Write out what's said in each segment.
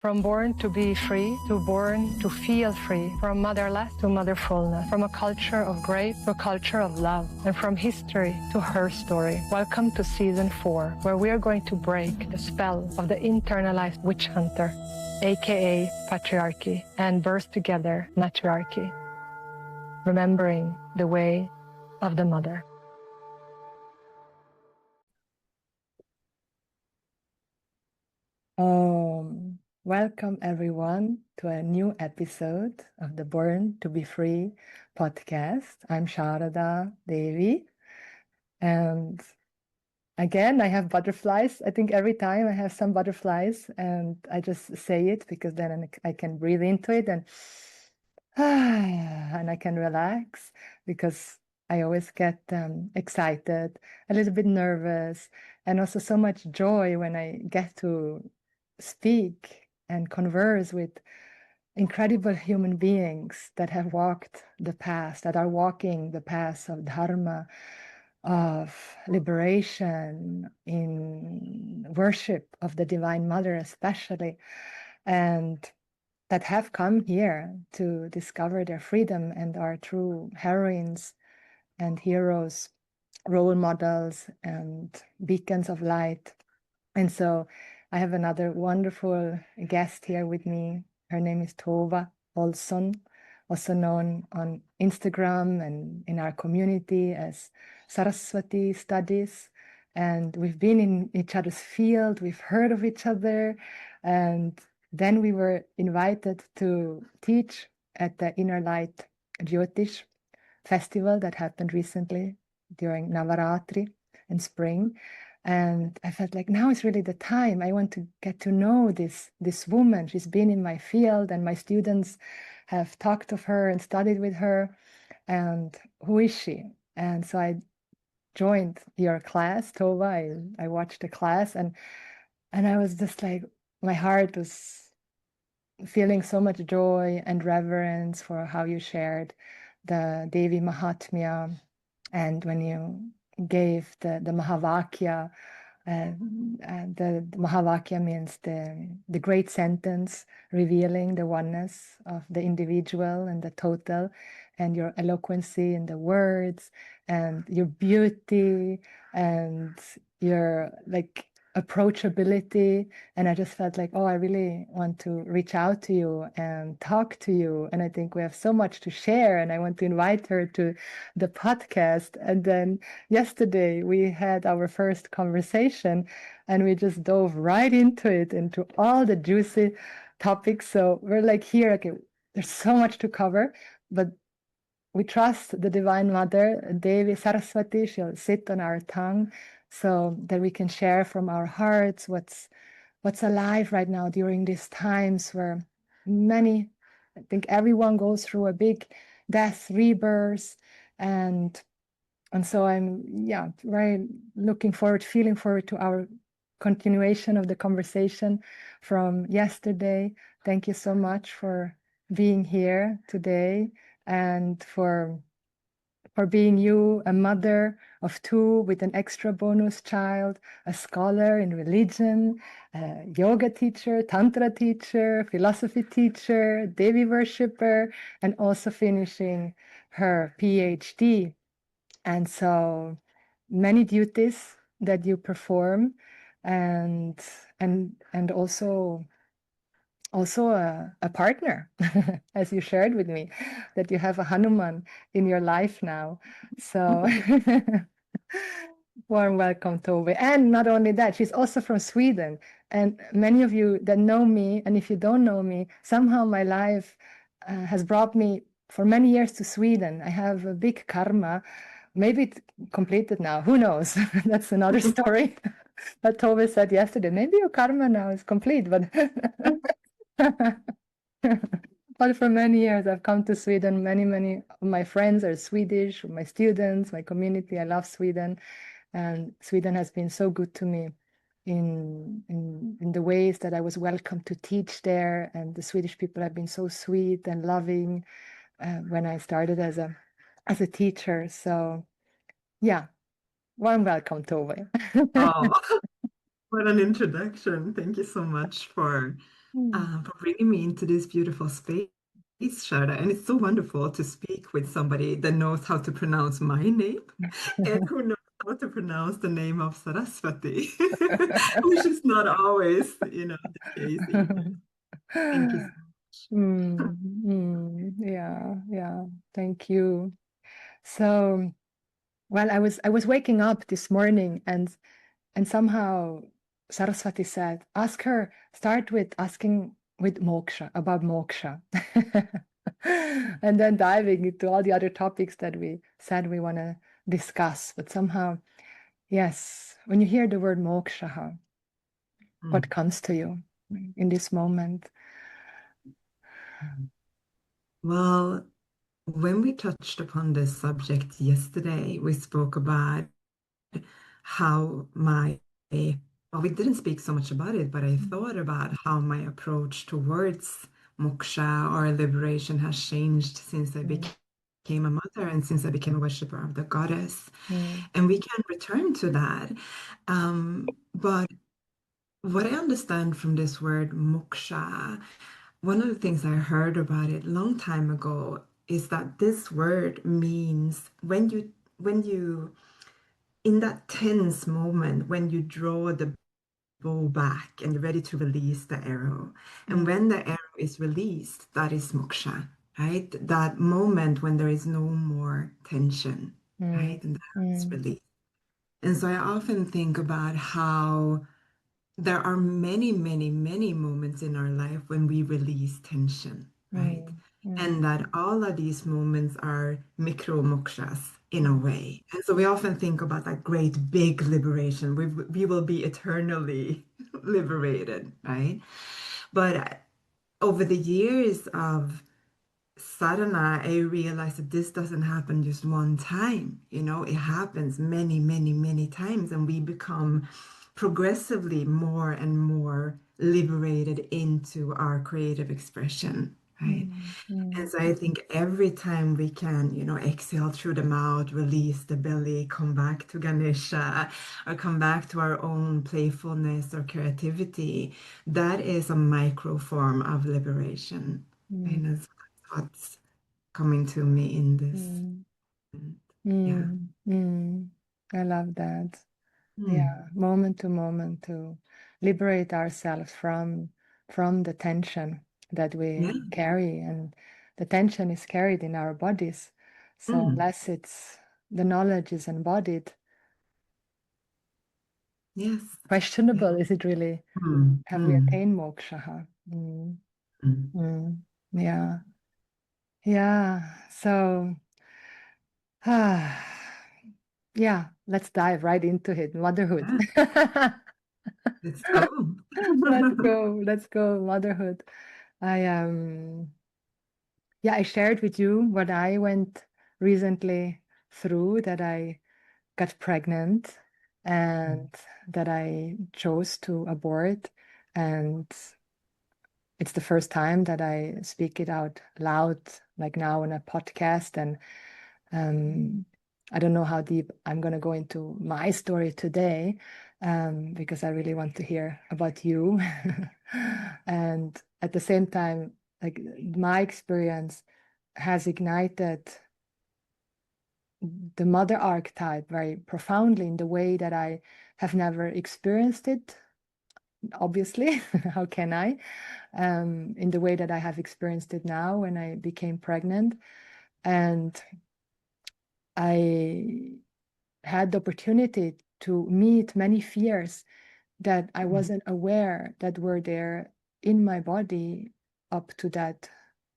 From born to be free, to born to feel free, from motherless to motherfulness, from a culture of grace to a culture of love, and from history to her story. Welcome to Season 4, where we are going to break the spell of the internalized witch hunter, aka patriarchy, and birth together matriarchy, remembering the way of the mother. Welcome everyone to a new episode of the Born to be Free podcast. I'm Shakta Devi, and again I have butterflies. I think every time I have some butterflies, and I just say it because then I can breathe into it and I can relax, because I always get excited, a little bit nervous, and also so much joy when I get to speak and converse with incredible human beings that have walked the path, that are walking the path of Dharma, of liberation, in worship of the Divine Mother especially, and that have come here to discover their freedom and are true heroines and heroes, role models and beacons of light. And so I have another wonderful guest here with me. Her name is Tova Olsson, also known on Instagram and in our community as Saraswati Studies. And we've been in each other's field, we've heard of each other, and then we were invited to teach at the Inner Light Jyotish Festival that happened recently during Navaratri in spring. And I felt like now is really the time. I want to get to know this woman. She's been in my field, and my students have talked of her and studied with her. And who is she? And so I joined your class, Tova. I watched the class, and I was just like, my heart was feeling so much joy and reverence for how you shared the Devi Mahatmya, and when you gave the Mahavakya. The Mahavakya means the great sentence revealing the oneness of the individual and the total, and your eloquency in the words and your beauty and your approachability. And I just felt like, oh, I really want to reach out to you and talk to you. And I think we have so much to share, and I want to invite her to the podcast. And then yesterday we had our first conversation, and we just dove right into it, into all the juicy topics. So we're like here, okay, there's so much to cover, but we trust the Divine Mother, Devi Saraswati. She'll sit on our tongue so that we can share from our hearts what's alive right now during these times where I think everyone goes through a big death, rebirth, and so I'm very feeling forward to our continuation of the conversation from yesterday. Thank you so much for being here today, and for being you, a mother of two with an extra bonus child, a scholar in religion, a yoga teacher, tantra teacher, philosophy teacher, Devi worshipper, and also finishing her PhD. And so many duties that you perform, and also a partner, as you shared with me, that you have a Hanuman in your life now. So warm welcome, Tove. And not only that, she's also from Sweden. And many of you that know me, and if you don't know me, somehow my life has brought me for many years to Sweden. I have a big karma. Maybe it's completed now. Who knows? That's another story. But Tove said yesterday, maybe your karma now is complete. But but for many years, I've come to Sweden. Many of my friends are Swedish, my students, my community. I love Sweden. And Sweden has been so good to me in the ways that I was welcome to teach there. And the Swedish people have been so sweet and loving when I started as a teacher. So yeah, warm welcome, Tove. Oh, what an introduction. Thank you so much for for bringing me into this beautiful space, Shara. And it's so wonderful to speak with somebody that knows how to pronounce my name and who knows how to pronounce the name of Saraswati, which is not always, the case either. Thank you so Yeah, yeah. Thank you. So, well, I was waking up this morning and somehow Saraswati said, ask her, start with asking with moksha, about moksha. And then diving into all the other topics that we said we want to discuss. But somehow, yes, when you hear the word moksha, much. what comes to you in this moment? Well, when we touched upon this subject yesterday, we spoke about how well, we didn't speak so much about it, but I thought about how my approach towards moksha or liberation has changed since I Mm, became a mother and since I became a worshiper of the goddess. mm, And we can return to that. But what I understand from this word moksha, one of the things I heard about it a long time ago is that this word means when you in that tense moment when you draw the bow back and you're ready to release the arrow. And mm, when the arrow is released, that is moksha, right? That moment when there is no more tension, mm, right? And the arrow is mm, released. And so I often think about how there are many, many, many moments in our life when we release tension, right? mm, mm, And that all of these moments are micro mokshas in a mm, way. And so we often think about that great big liberation. We will be eternally liberated, right? But over the years of sadhana, I realized that this doesn't happen just one time. It happens many, many, many times, and we become progressively more and more liberated into our creative expression, right? mm, And mm, so I think every time we can, exhale through the mouth, release the belly, come back to Ganesha, or come back to our own playfulness or creativity, that is a micro form of liberation. mm, And that's what's coming to me in this. mm, Yeah. mm, mm. I love that. Mm. Yeah, moment to moment to liberate ourselves from the tension that Yeah. we carry, and the tension is carried in our bodies. So Mm. unless it's the knowledge is embodied, Yes. Yeah. questionable is it really, Mm. have we Mm. attained moksha? Mm. Mm. Yeah. Yeah. So yeah, let's dive right into it. Motherhood. Yeah. Let's go. Let's go. Let's go. Motherhood. I yeah, I shared with you what I went recently through, that I got pregnant and that I chose to abort. And it's the first time that I speak it out loud, like now in a podcast. And um, I don't know how deep I'm going to go into my story today, because I really want to hear about you. And at the same time, like my experience has ignited the mother archetype very profoundly in the way that I have never experienced it. Obviously, how can I? In the way that I have experienced it now when I became pregnant. And I had the opportunity to meet many fears that I wasn't aware that were there in my body up to that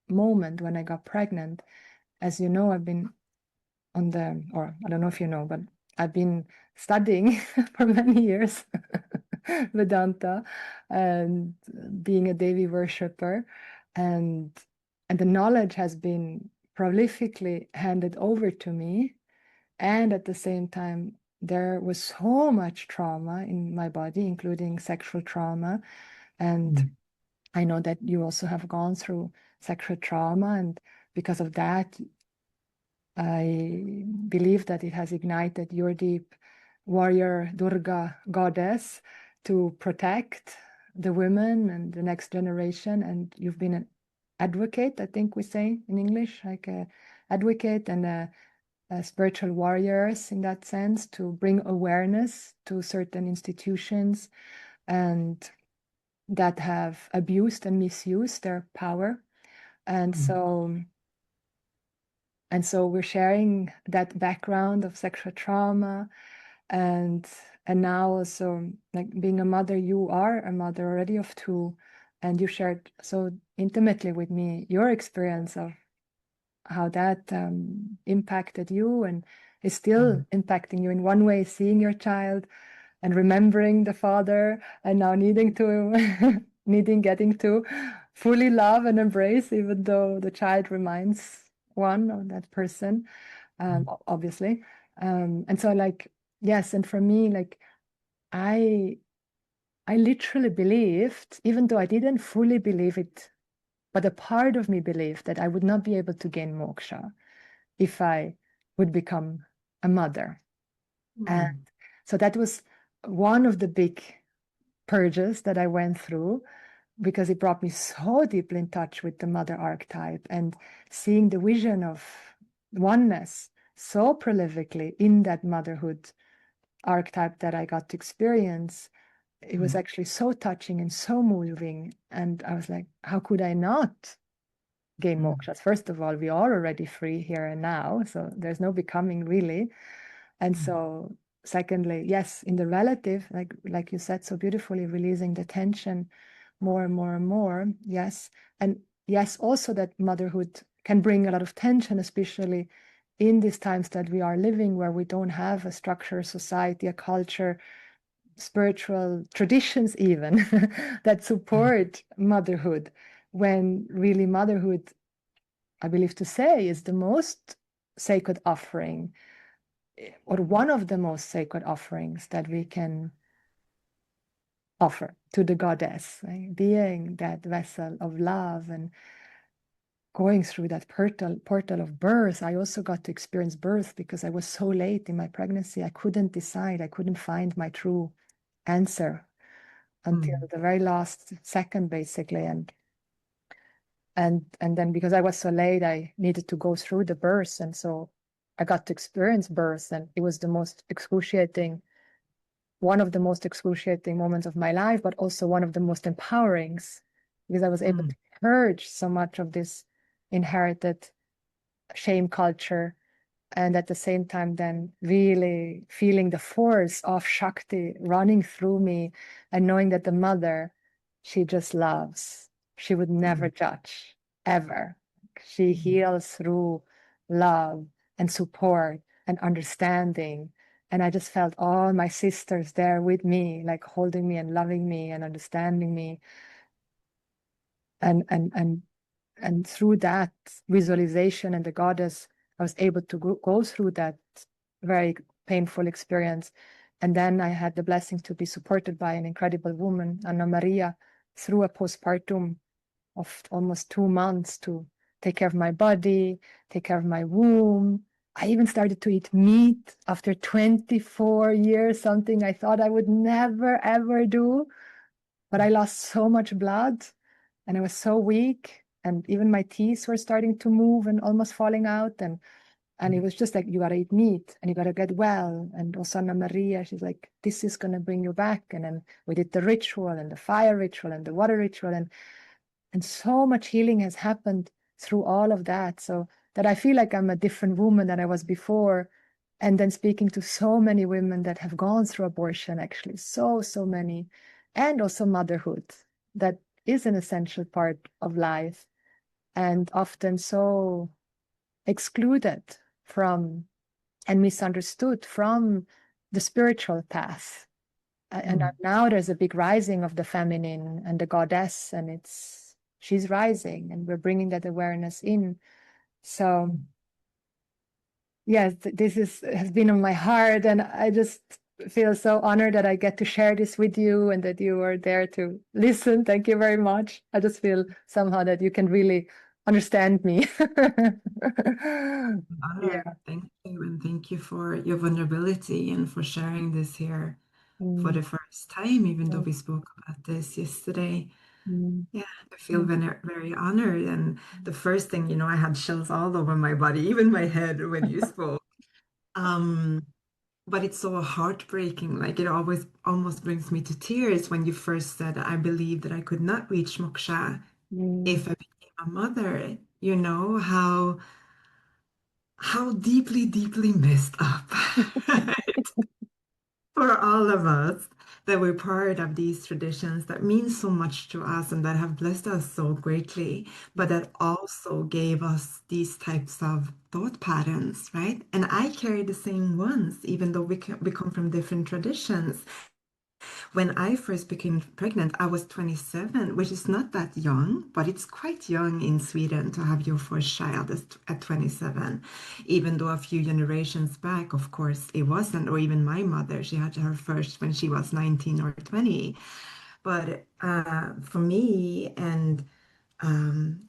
moment when I got pregnant. As you know, I've been or I don't know if you know, but I've been studying for many years Vedanta and being a Devi worshipper, and the knowledge has been prolifically handed over to me. And at the same time, there was so much trauma in my body, including sexual trauma. And Mm. I know that you also have gone through sexual trauma. And because of that, I believe that it has ignited your deep warrior Durga goddess to protect the women and the next generation. And you've been an advocate, I think we say in English, like a advocate and a spiritual warriors in that sense, to bring awareness to certain institutions and that have abused and misused their power. And so we're sharing that background of sexual trauma, and now also, like, being a mother. You are a mother already of two, and you shared so intimately with me your experience of how that impacted you and is still impacting you in one way, seeing your child and remembering the father, and now getting to fully love and embrace, even though the child reminds one of that person, obviously. And so, like, yes, and for me, like, I literally believed, even though I didn't fully believe it, but a part of me believed that I would not be able to gain moksha if I would become a mother. And so that was one of the big purges that I went through, because it brought me so deeply in touch with the mother archetype and seeing the vision of oneness so prolifically in that motherhood archetype that I got to experience. It was actually so touching and so moving. And I was like, how could I not gain mokshas? First of all, we are already free here and now, so there's no becoming really. And so secondly, yes, in the relative, like you said so beautifully, releasing the tension more and more and more. Yes. And yes, also that motherhood can bring a lot of tension, especially in these times that we are living, where we don't have a structure, a society, a culture, spiritual traditions even that support motherhood, when really motherhood, I believe to say, is the most sacred offering, or one of the most sacred offerings that we can offer to the goddess, right? Being that vessel of love and going through that portal of birth. I also got to experience birth because I was so late in my pregnancy. I couldn't decide. I couldn't find my true answer until the very last second, basically. And then, because I was so late, I needed to go through the birth. And so I got to experience birth, and it was one of the most excruciating moments of my life, but also one of the most empowering, because I was able to purge so much of this inherited shame culture, and at the same time then really feeling the force of Shakti running through me, and knowing that the mother, she just loves. She would never judge, ever. She heals through love and support and understanding. And I just felt all my sisters there with me, like holding me and loving me and understanding me. And through that visualization and the goddess, I was able to go through that very painful experience. And then I had the blessing to be supported by an incredible woman, Anna Maria, through a postpartum of almost 2 months, to take care of my body, take care of my womb. I even started to eat meat after 24 years, something I thought I would never, ever do. But I lost so much blood and I was so weak. And even my teeth were starting to move and almost falling out. And it was just like, you got to eat meat and you got to get well. And also Anna Maria, she's like, this is going to bring you back. And then we did the ritual and the fire ritual and the water ritual. And so much healing has happened through all of that. So that I feel like I'm a different woman than I was before. And then speaking to so many women that have gone through abortion, actually, so many, and also motherhood, that is an essential part of life and often so excluded from and misunderstood from the spiritual path. And now there's a big rising of the feminine and the goddess, and she's rising, and we're bringing that awareness in. So yes, this has been on my heart, and I just feel so honored that I get to share this with you and that you are there to listen. Thank you very much. I just feel somehow that you can really understand me. Honor. Yeah. Thank you. And thank you for your vulnerability and for sharing this here for Mm, the first time, even though mm, we spoke about this yesterday. mm, Yeah, I feel mm, very, very honored. And the first thing, I had chills all over my body, even my head when you spoke. Um, but it's so heartbreaking. Like it always almost brings me to tears when you first said, I believe that I could not reach moksha mm. if I became a mother. You know how deeply, deeply messed up for all of us that we're part of these traditions that mean so much to us and that have blessed us so greatly, but that also gave us these types of thought patterns, right? And I carry the same ones, even though we come from different traditions. When I first became pregnant, I was 27, which is not that young, but it's quite young in Sweden to have your first child at 27. Even though a few generations back, of course, it wasn't, or even my mother, she had her first when she was 19 or 20. But for me and um,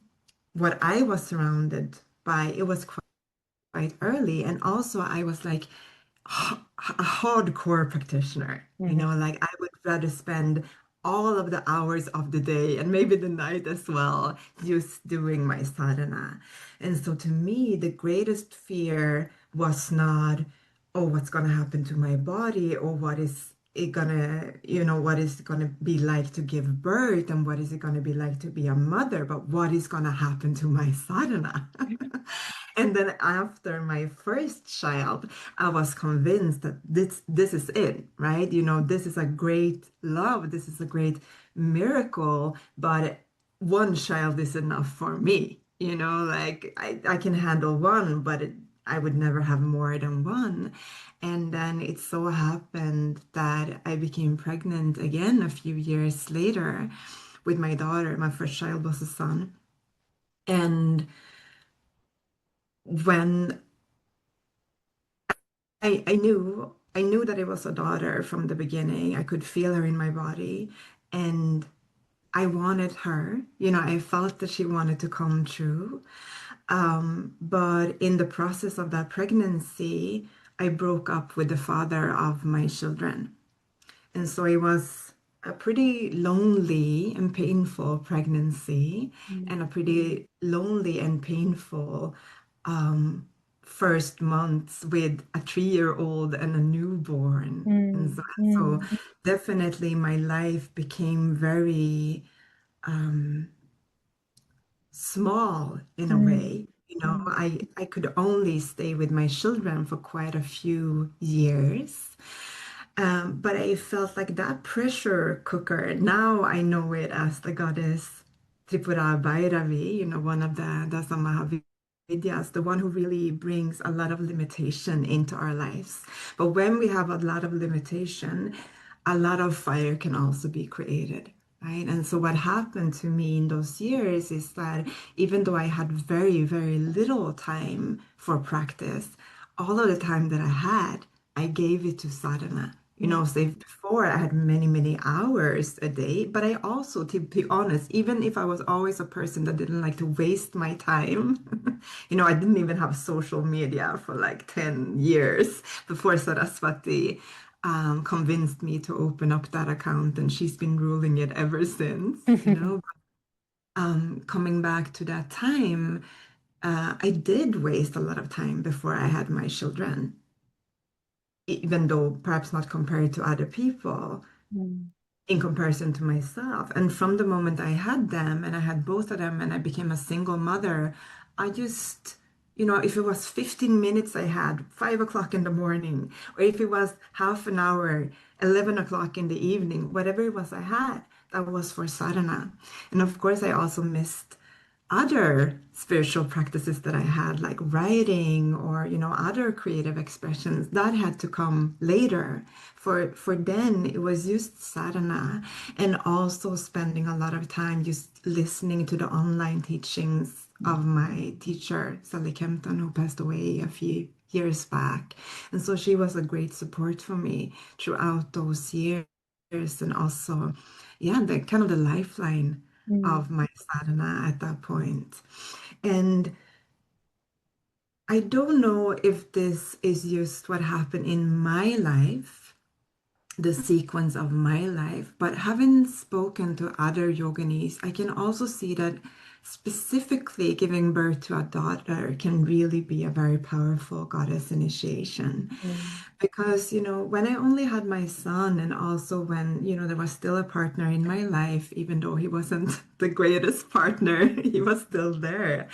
what I was surrounded by, it was quite early. And also, I was like, a hardcore practitioner. Mhm. Like I would rather spend all of the hours of the day and maybe the night as well just doing my sadhana. And so to me, the greatest fear was not, oh, what's going to happen to my body or what is it gonna, what is it gonna be like to give birth and what is it gonna be like to be a mother, but what is gonna happen to my sadhana? And then after my first child, I was convinced that this is it, right? This is a great love, this is a great miracle, but one child is enough for me. Like I can handle one, but I would never have more than one. And then it so happened that I became pregnant again a few years later with my daughter. My first child was a son. And when I knew that it was a daughter from the beginning. I could feel her in my body and I wanted her. I felt that she wanted to come true. But in the process of that pregnancy, I broke up with the father of my children. And so it was a pretty lonely and painful pregnancy Mm, and a pretty lonely and painful um, first months with a 3-year-old and a newborn. And mm, so mm, definitely my life became very um, small in a mm, way. mm, I could only stay with my children for quite a few years. But I felt like that pressure cooker, now I know it as the goddess Tripura Bhairavi, one of the Dasa Mahavidyas, the one who really brings a lot of limitation into our lives. But when we have a lot of limitation, a lot of fire can also be created. Right. And so what happened to me in those years is that even though I had very, very little time for practice, all of the time that I had, I gave it to sadhana. mm, So before I had many, many hours a day, but I also, to be honest, even if I was always a person that didn't like to waste my time, I didn't even have social media for like 10 years before Saraswati convinced me to open up that account, and she's been ruling it ever since, Coming back to that time, I did waste a lot of time before I had my children, even though perhaps not compared to other people, mm, in comparison to myself. And from the moment I had them, and I had both of them, and I became a single mother, I just, if it was 15 minutes I had, 5 o'clock in the morning, or if it was half an hour, 11 o'clock in the evening, whatever it was I had, that was for sadhana. And of course, I also missed other spiritual practices that I had, like writing or, other creative expressions that had to come later. For then, it was just sadhana and also spending a lot of time just listening to the online teachings of my teacher, Sally Kempton, who passed away a few years back. And so she was a great support for me throughout those years and also, yeah, the kind of the lifeline mm, of my sadhana at that point. And I don't know if this is just what happened in my life, the sequence of my life. But having spoken to other yoginis, I can also see that specifically giving birth to a daughter can really be a very powerful goddess initiation. Mm. Because, when I only had my son, and also when, there was still a partner in my life, even though he wasn't the greatest partner, he was still there.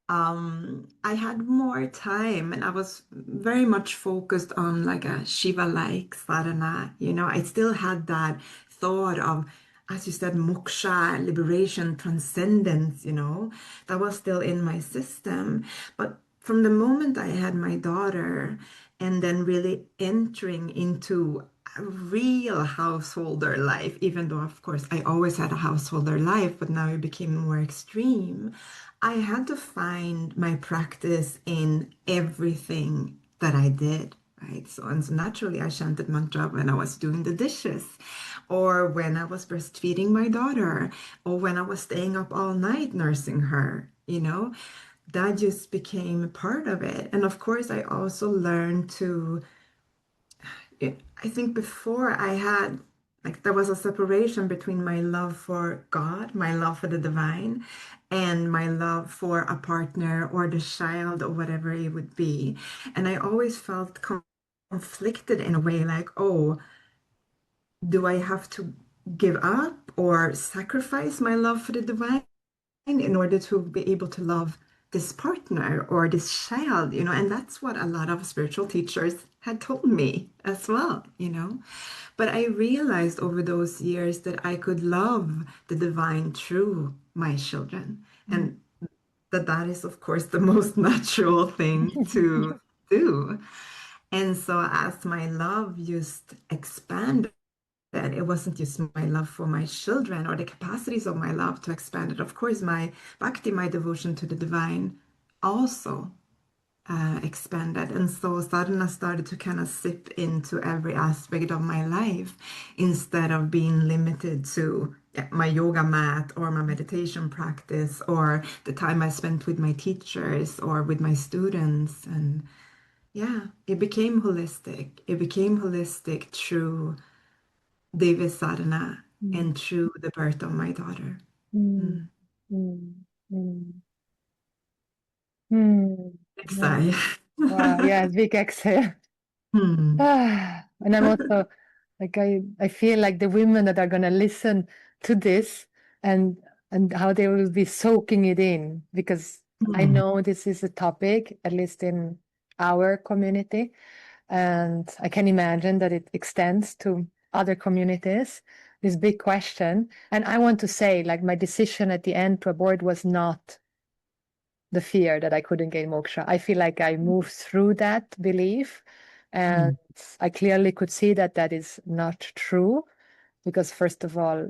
I had more time and I was very much focused on like a Shiva-like sadhana. I still had that thought of, as you said, moksha, liberation, transcendence, that was still in my system. But from the moment I had my daughter and then really entering into a real householder life, even though, of course, I always had a householder life, but now it became more extreme. I had to find my practice in everything that I did, right? So naturally, I chanted mantra when I was doing the dishes, or when I was breastfeeding my daughter, or when I was staying up all night nursing her, that just became a part of it. And of course, I also learned to I think before I had, like, there was a separation between my love for God, my love for the divine, and my love for a partner or the child or whatever it would be. And I always felt conflicted in a way like, oh, do I have to give up or sacrifice my love for the divine in order to be able to love this partner or this child, and that's what a lot of spiritual teachers had told me as well. But I realized over those years that I could love the divine through my children, and that is, of course, the most natural thing to do. And so as my love just expanded, that it wasn't just my love for my children or the capacities of my love to expand it. Of course, my bhakti, my devotion to the divine, also expanded. And so sadhana started to kind of sip into every aspect of my life instead of being limited to my yoga mat or my meditation practice or the time I spent with my teachers or with my students. And yeah, it became holistic. It became holistic through Devi sadhana Mm. and through the birth of my daughter. Mm. Mm. Mm. Mm. Mm. Big Yeah. sigh. Wow. Yes, big exhale. Hmm. And I'm also like I feel like the women that are gonna listen to this and how they will be soaking it in because I Hmm. know this is a topic, at least in our community, and I can imagine that it extends to other communities, this big question. And I want to say, like, my decision at the end to abort was not the fear that I couldn't gain moksha. I feel like I moved through that belief, and Hmm. I clearly could see that that is not true, because first of all,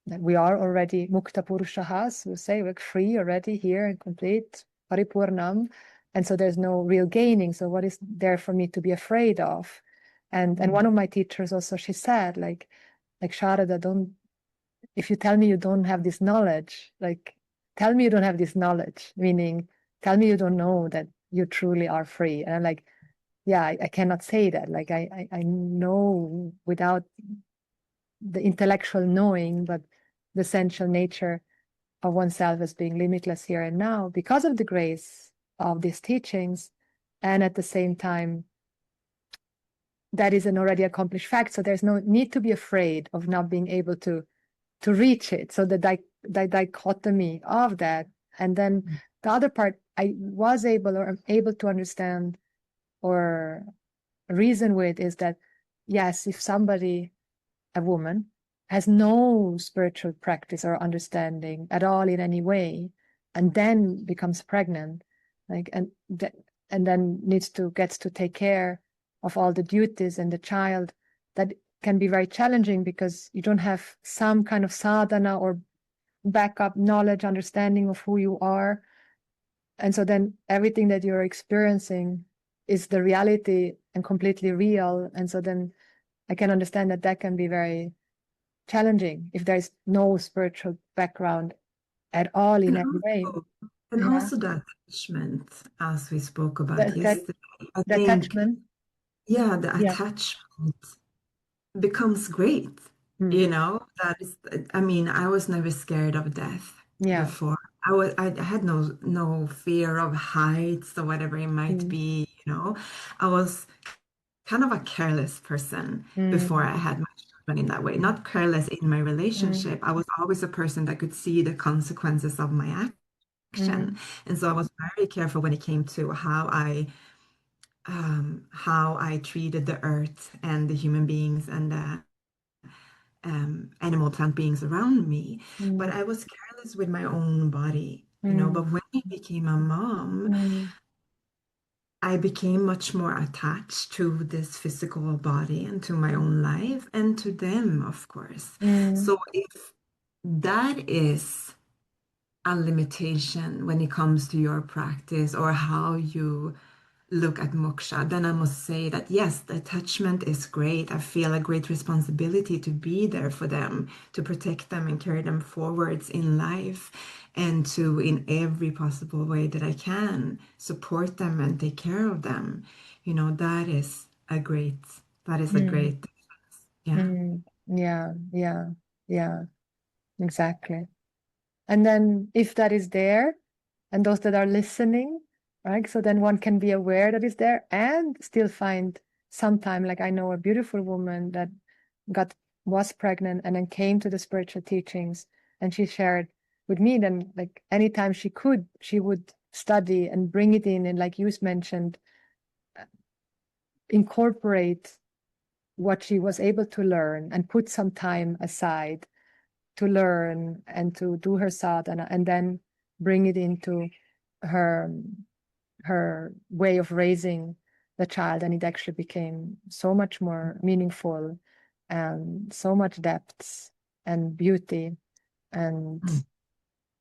that we are already mukta purushahas, we say we're free already here and complete paripurnam, and so there's no real gaining. So what is there for me to be afraid of? And one of my teachers also, she said, like Sharada, don't, if you tell me you don't have this knowledge, like tell me you don't have this knowledge, meaning tell me you don't know that you truly are free. And I'm like, yeah, I cannot say that. Like I know without the intellectual knowing, but the essential nature of oneself as being limitless here and now because of the grace of these teachings. And at the same time, that is an already accomplished fact. So there's no need to be afraid of not being able to reach it. So the dichotomy of that. And then the other part, I was able or am able to understand or reason with is that, yes, if somebody, a woman, has no spiritual practice or understanding at all in any way, and then becomes pregnant, like and then gets to take care of all the duties and the child, that can be very challenging because you don't have some kind of sadhana or backup knowledge, understanding of who you are. And so then everything that you're experiencing is the reality and completely real. And so then I can understand that that can be very challenging if there's no spiritual background at all in And any way. also, and Yeah. also the attachment, as we spoke about That yesterday. I the think, attachment. yeah, the Yeah. attachment becomes great. Mm. You know, that is, I mean, I was never scared of death Yeah. before. I had no fear of heights or whatever it might Mm. be, you know. I was kind of a careless person before Mm. I had my children in that way. Not careless in my Mm. relationship. I was always a person that could see the consequences of my action. Mm. And so I was very careful when it came to how I treated the earth and the human beings and the animal plant beings around me. But Mm. I was careless with my own body, you know. Mm. But when I became a mom, Mm. I became much more attached to this physical body and to my own life and to them, of course. Mm. So if that is a limitation when it comes to your practice or how you look at moksha, then I must say that yes, the attachment is great. I feel a great responsibility to be there for them, to protect them and carry them forwards in life, and to, in every possible way that I can, support them and take care of them. You know, that is a Mm. great, yeah. Mm. Yeah. Yeah. Yeah. Exactly. And then if that is there, and those that are listening, right? So then one can be aware that it's there and still find some time. Like I know a beautiful woman that got was pregnant and then came to the spiritual teachings, and she shared with me then like anytime she could, she would study and bring it in, and like you mentioned, incorporate what she was able to learn and put some time aside to learn and to do her sadhana and then bring it into her her way of raising the child, and it actually became so much more meaningful and so much depth and beauty. And Mm,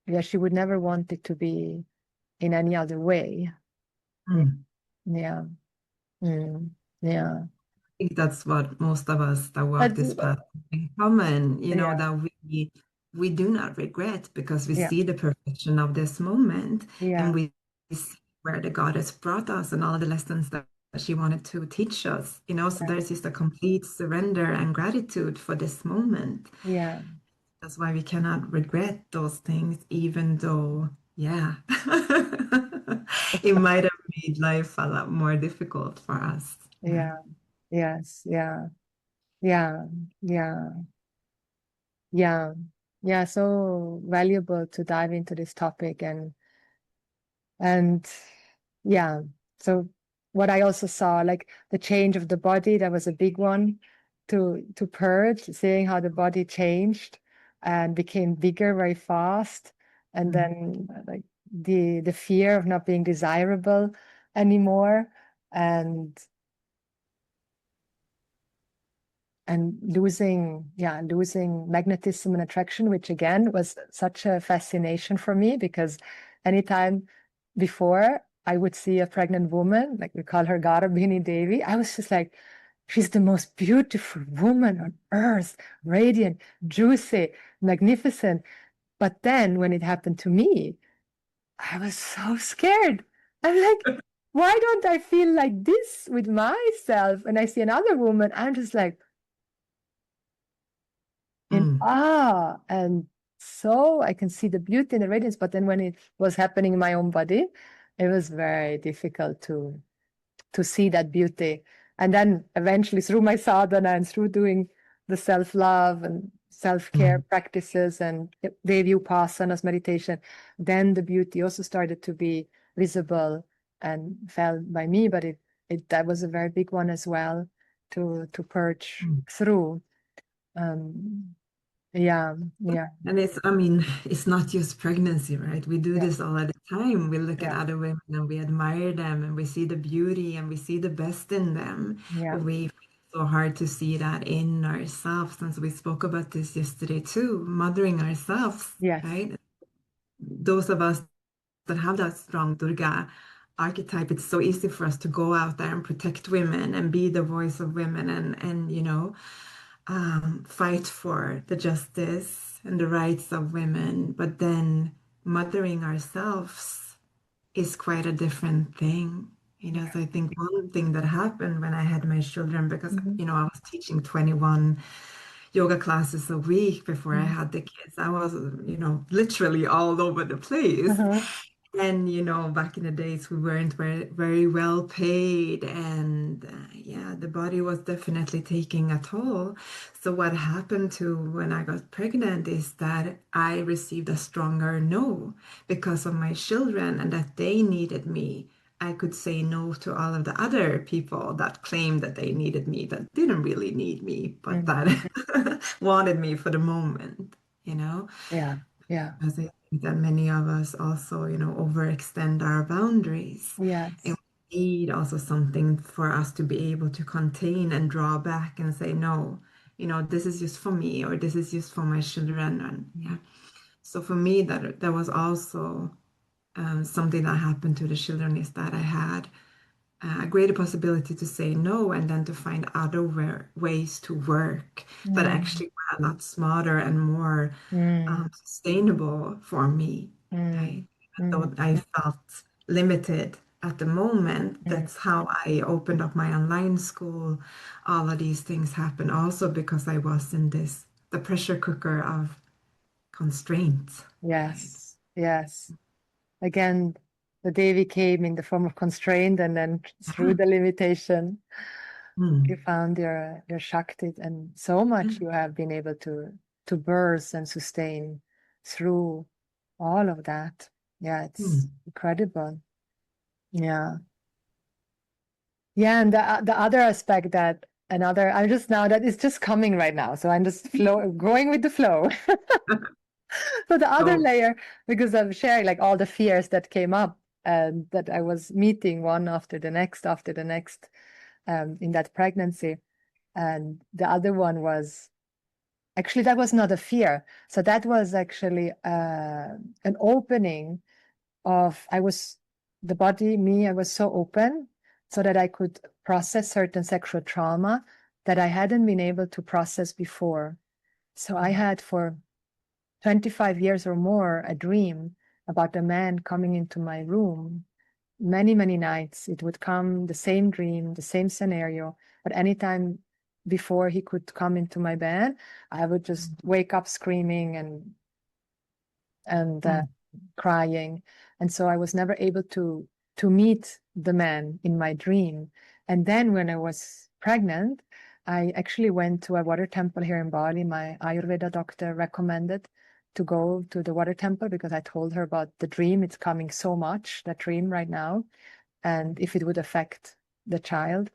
yeah, she would never want it to be in any other way. mm. Yeah. Mm. Yeah. Think that's what most of us that walk That's this path have in common, you know, yeah. that we do not regret because we Yeah. see the perfection of this moment and Yeah. we see where the goddess brought us and all the lessons that she wanted to teach us, you know. So Yeah. there's just a complete surrender and gratitude for this moment. Yeah. That's why we cannot regret those things, even though, yeah, it might have made life a lot more difficult for us. Yeah. Yeah. Yes. Yeah. Yeah. Yeah. Yeah. Yeah. So valuable to dive into this topic. And yeah, so what I also saw, like the change of the body, that was a big one to purge, seeing how the body changed and became bigger very fast. And Mm, then like the fear of not being desirable anymore, and losing magnetism and attraction, which again was such a fascination for me, because anytime before I would see a pregnant woman, like we call her Garbhini Devi, I was just like, she's the most beautiful woman on earth, radiant, juicy, magnificent. But then when it happened to me, I was so scared. I'm like, why don't I feel like this with myself? And I see another woman, I'm just like, in mm, awe. And so I can see the beauty and the radiance. But then when it was happening in my own body, it was very difficult to see that beauty. And then eventually through my sadhana and through doing the self-love and self-care mm, practices and Devi Upasanas meditation, then the beauty also started to be visible and felt by me. But it that was a very big one as well to purge mm. through. Um, yeah, yeah, And it's, I mean, it's not just pregnancy, right? We do yeah, this all the time. We look at yeah, other women and we admire them and we see the beauty and we see the best in them. yeah, But we find it so hard to see that in ourselves. And so we spoke about this yesterday too, mothering ourselves, yes, right? Those of us that have that strong Durga archetype, it's so easy for us to go out there and protect women and be the voice of women and you know, fight for the justice and the rights of women, but then mothering ourselves is quite a different thing. Yeah. So I think one thing that happened when I had my children, because, Mhm. I was teaching 21 yoga classes a week before I Mhm. had the kids. I was, literally all over the place. Uh-huh. And, back in the days, we weren't very well paid. And yeah, the body was definitely taking a toll. So what happened to when I got pregnant is that I received a stronger no because of my children and that they needed me. I could say no to all of the other people that claimed that they needed me, that didn't really need me, but Mm. that wanted me for the moment, you know? Yeah. Yeah. Because I think that many of us also, overextend our boundaries. And Yes. we need also something for us to be able to contain and draw back and say, no, this is just for me or this is just for my children. And Mm. yeah. So for me, that was also something that happened to the children is that I had a greater possibility to say no and then to find other ways to work that Mm. actually were a lot smarter and more Mm. sustainable for me. Mm. Right? Mm. Though I felt limited at the moment, Mm. that's how I opened up my online school. All of these things happened also because I was in the pressure cooker of constraints. Right? Yes. Yes. Again, the Devi came in the form of constraint, and then through Yeah. the limitation, you Mm. found your Shakti, and so Yeah. much you have been able to birth and sustain through all of that. Yeah, it's Mm. incredible. Yeah. Yeah, and the other aspect that another I'm just now that is just coming right now. So I'm just going with the flow. So the other So, layer, because I'm sharing like all the fears that came up and that I was meeting one after the next in that pregnancy. And the other one was actually that was not a fear. So that was actually an opening of I was the body, me, I was so open so that I could process certain sexual trauma that I hadn't been able to process before. So I had for 25 years or more a dream about a man coming into my room many, many nights. It would come, the same dream, the same scenario, but anytime before he could come into my bed, I would just wake up screaming and mm. crying. And so I was never able to meet the man in my dream. And then when I was pregnant, I actually went to a water temple here in Bali. My Ayurveda doctor recommended to go to the water temple because I told her about the dream. It's coming so much, that dream right now, and if it would affect the child.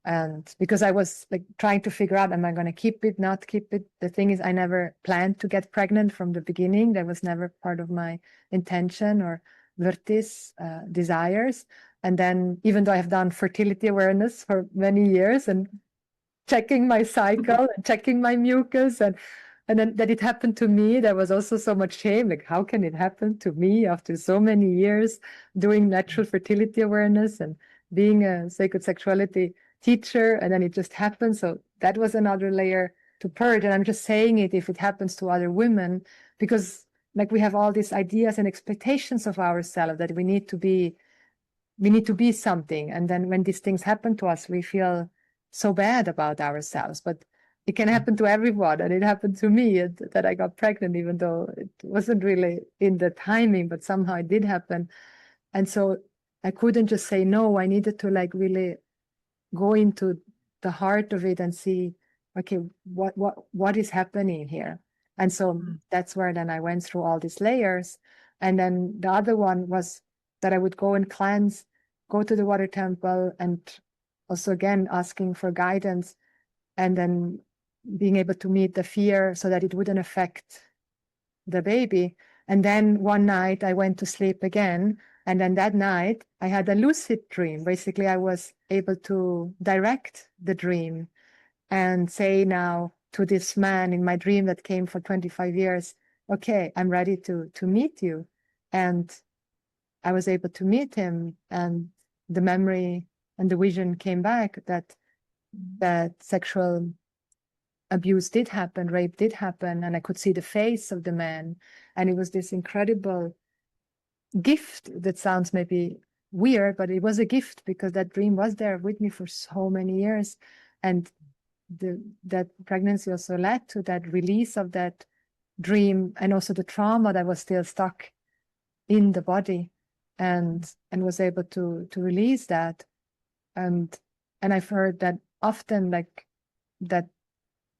And because I was like trying to figure out, am I going to keep it, not keep it? The thing is, I never planned to get pregnant from the beginning. That was never part of my intention or Virtis desires. And then, even though I have done fertility awareness for many years and checking my cycle and checking my mucus and then that it happened to me, there was also so much shame. Like, how can it happen to me after so many years doing natural fertility awareness and being a sacred sexuality teacher, and then it just happened? So that was another layer to purge. And I'm just saying it if it happens to other women, because like we have all these ideas and expectations of ourselves that we need to be something. And then when these things happen to us, we feel so bad about ourselves. But it can happen to everyone. And it happened to me that I got pregnant, even though it wasn't really in the timing, but somehow it did happen. And so I couldn't just say no. I needed to like really go into the heart of it and see, okay, what is happening here? And so Mm. that's where then I went through all these layers. And then the other one was that I would go and cleanse, go to the water temple, and also again asking for guidance, and then being able to meet the fear so that it wouldn't affect the baby. And then one night I went to sleep again. And then that night I had a lucid dream. Basically, I was able to direct the dream and say now to this man in my dream that came for 25 years, okay, I'm ready to meet you. And I was able to meet him, and the memory and the vision came back that sexual abuse did happen, rape did happen, and I could see the face of the man. And it was this incredible gift that sounds maybe weird, but it was a gift because that dream was there with me for so many years. And that pregnancy also led to that release of that dream, and also the trauma that was still stuck in the body, and was able to release that. And I've heard that often, like that,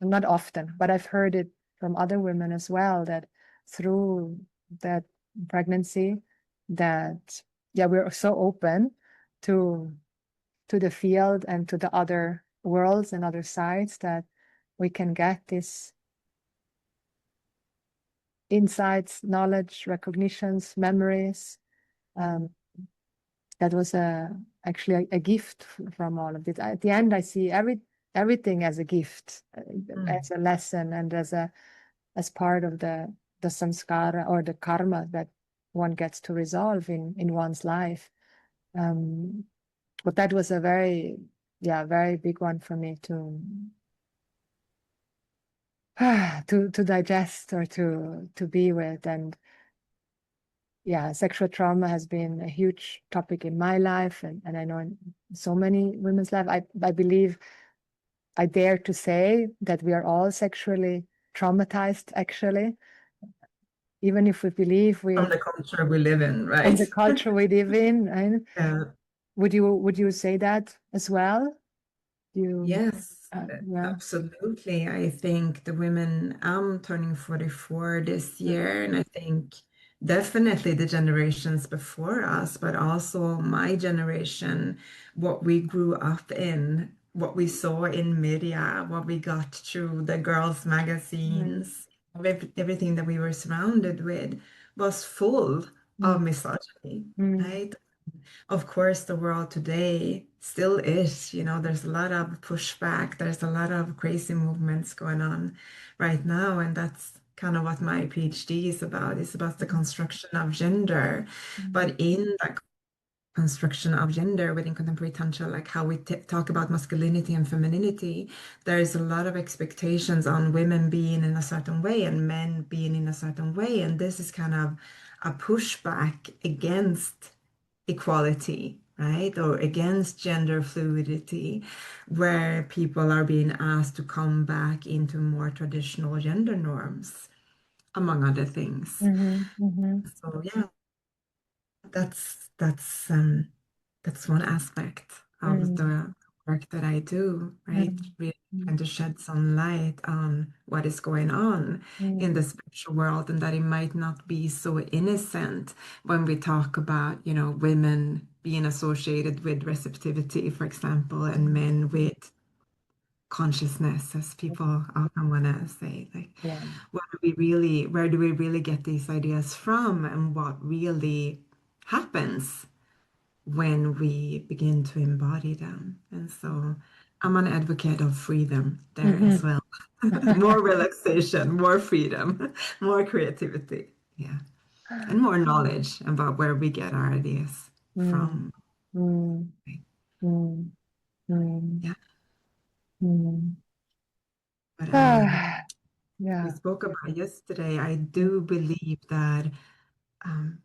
not often, but I've heard it from other women as well, that through that pregnancy, that we're so open to the field and to the other worlds and other sides, that we can get this insights, knowledge, recognitions, memories. That was actually a gift from all of this. At the end, I see everything as a gift, as a lesson, and as part of the samskara or the karma that one gets to resolve in one's life. But that was a very big one for me to digest or to be with. And sexual trauma has been a huge topic in my life, and I know in so many women's life. I believe I dare to say that we are all sexually traumatized, actually, even if we believe we From the culture we live in, from right? the culture we live in. Right? Yeah. Would you say that as well? Yes, Yeah. absolutely. I think the women, I'm turning 44 this year, and I think definitely the generations before us, but also my generation, what we grew up in, what we saw in media, what we got through the girls' Mm, magazines, everything that we were surrounded with was full mm, of misogyny, mm, right? Of course, the world today still is, there's a lot of pushback, there's a lot of crazy movements going on right now, and that's kind of what my PhD is about. It's about the construction of gender. mm, But in that construction of gender within contemporary tantra, like how we talk about masculinity and femininity, there is a lot of expectations on women being in a certain way and men being in a certain way, and this is kind of a pushback against equality, right? Or against gender fluidity, where people are being asked to come back into more traditional gender norms, among other things. mhm, mhm, So yeah, that's that's one aspect of mm, the work that I do, right? mm, Really mm, trying to shed some light on what is going on in mm, the spiritual world, and that it might not be so innocent when we talk about, women being associated with receptivity, for example, and men with consciousness, as people often want to say. Like, yeah. where do we really get these ideas from, and what really happens when we begin to embody them? And so I'm an advocate of freedom there as Mhm. well. More relaxation, more freedom, more creativity. Yeah. And more knowledge about where we get our ideas Mm, from. mm, Right? mm, mm, Yeah. mm. But we Yeah. spoke about yesterday, I Mm, do believe that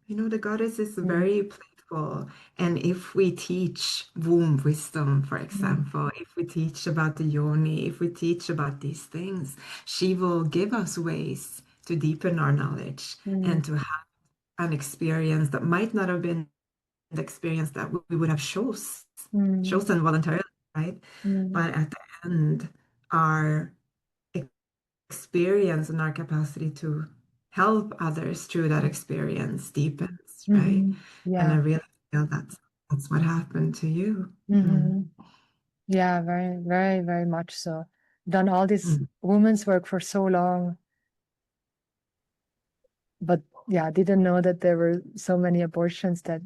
the goddess is mm, very playful. And if we teach womb wisdom, for mm, example, if we teach about the yoni, if we teach about these things, she will give us ways to deepen our knowledge mm, and to have an experience that might not have been the experience that we would have mm, chosen voluntarily, right? mm, But at the end, our experience and our capacity to help others through that experience deepens, right? mhm. And I Yeah. really feel that's what happened to you. Mm. Mhm. Yeah, very, very, very much so. Done all this Mm. women's work for so long, but didn't know that there were so many abortions that,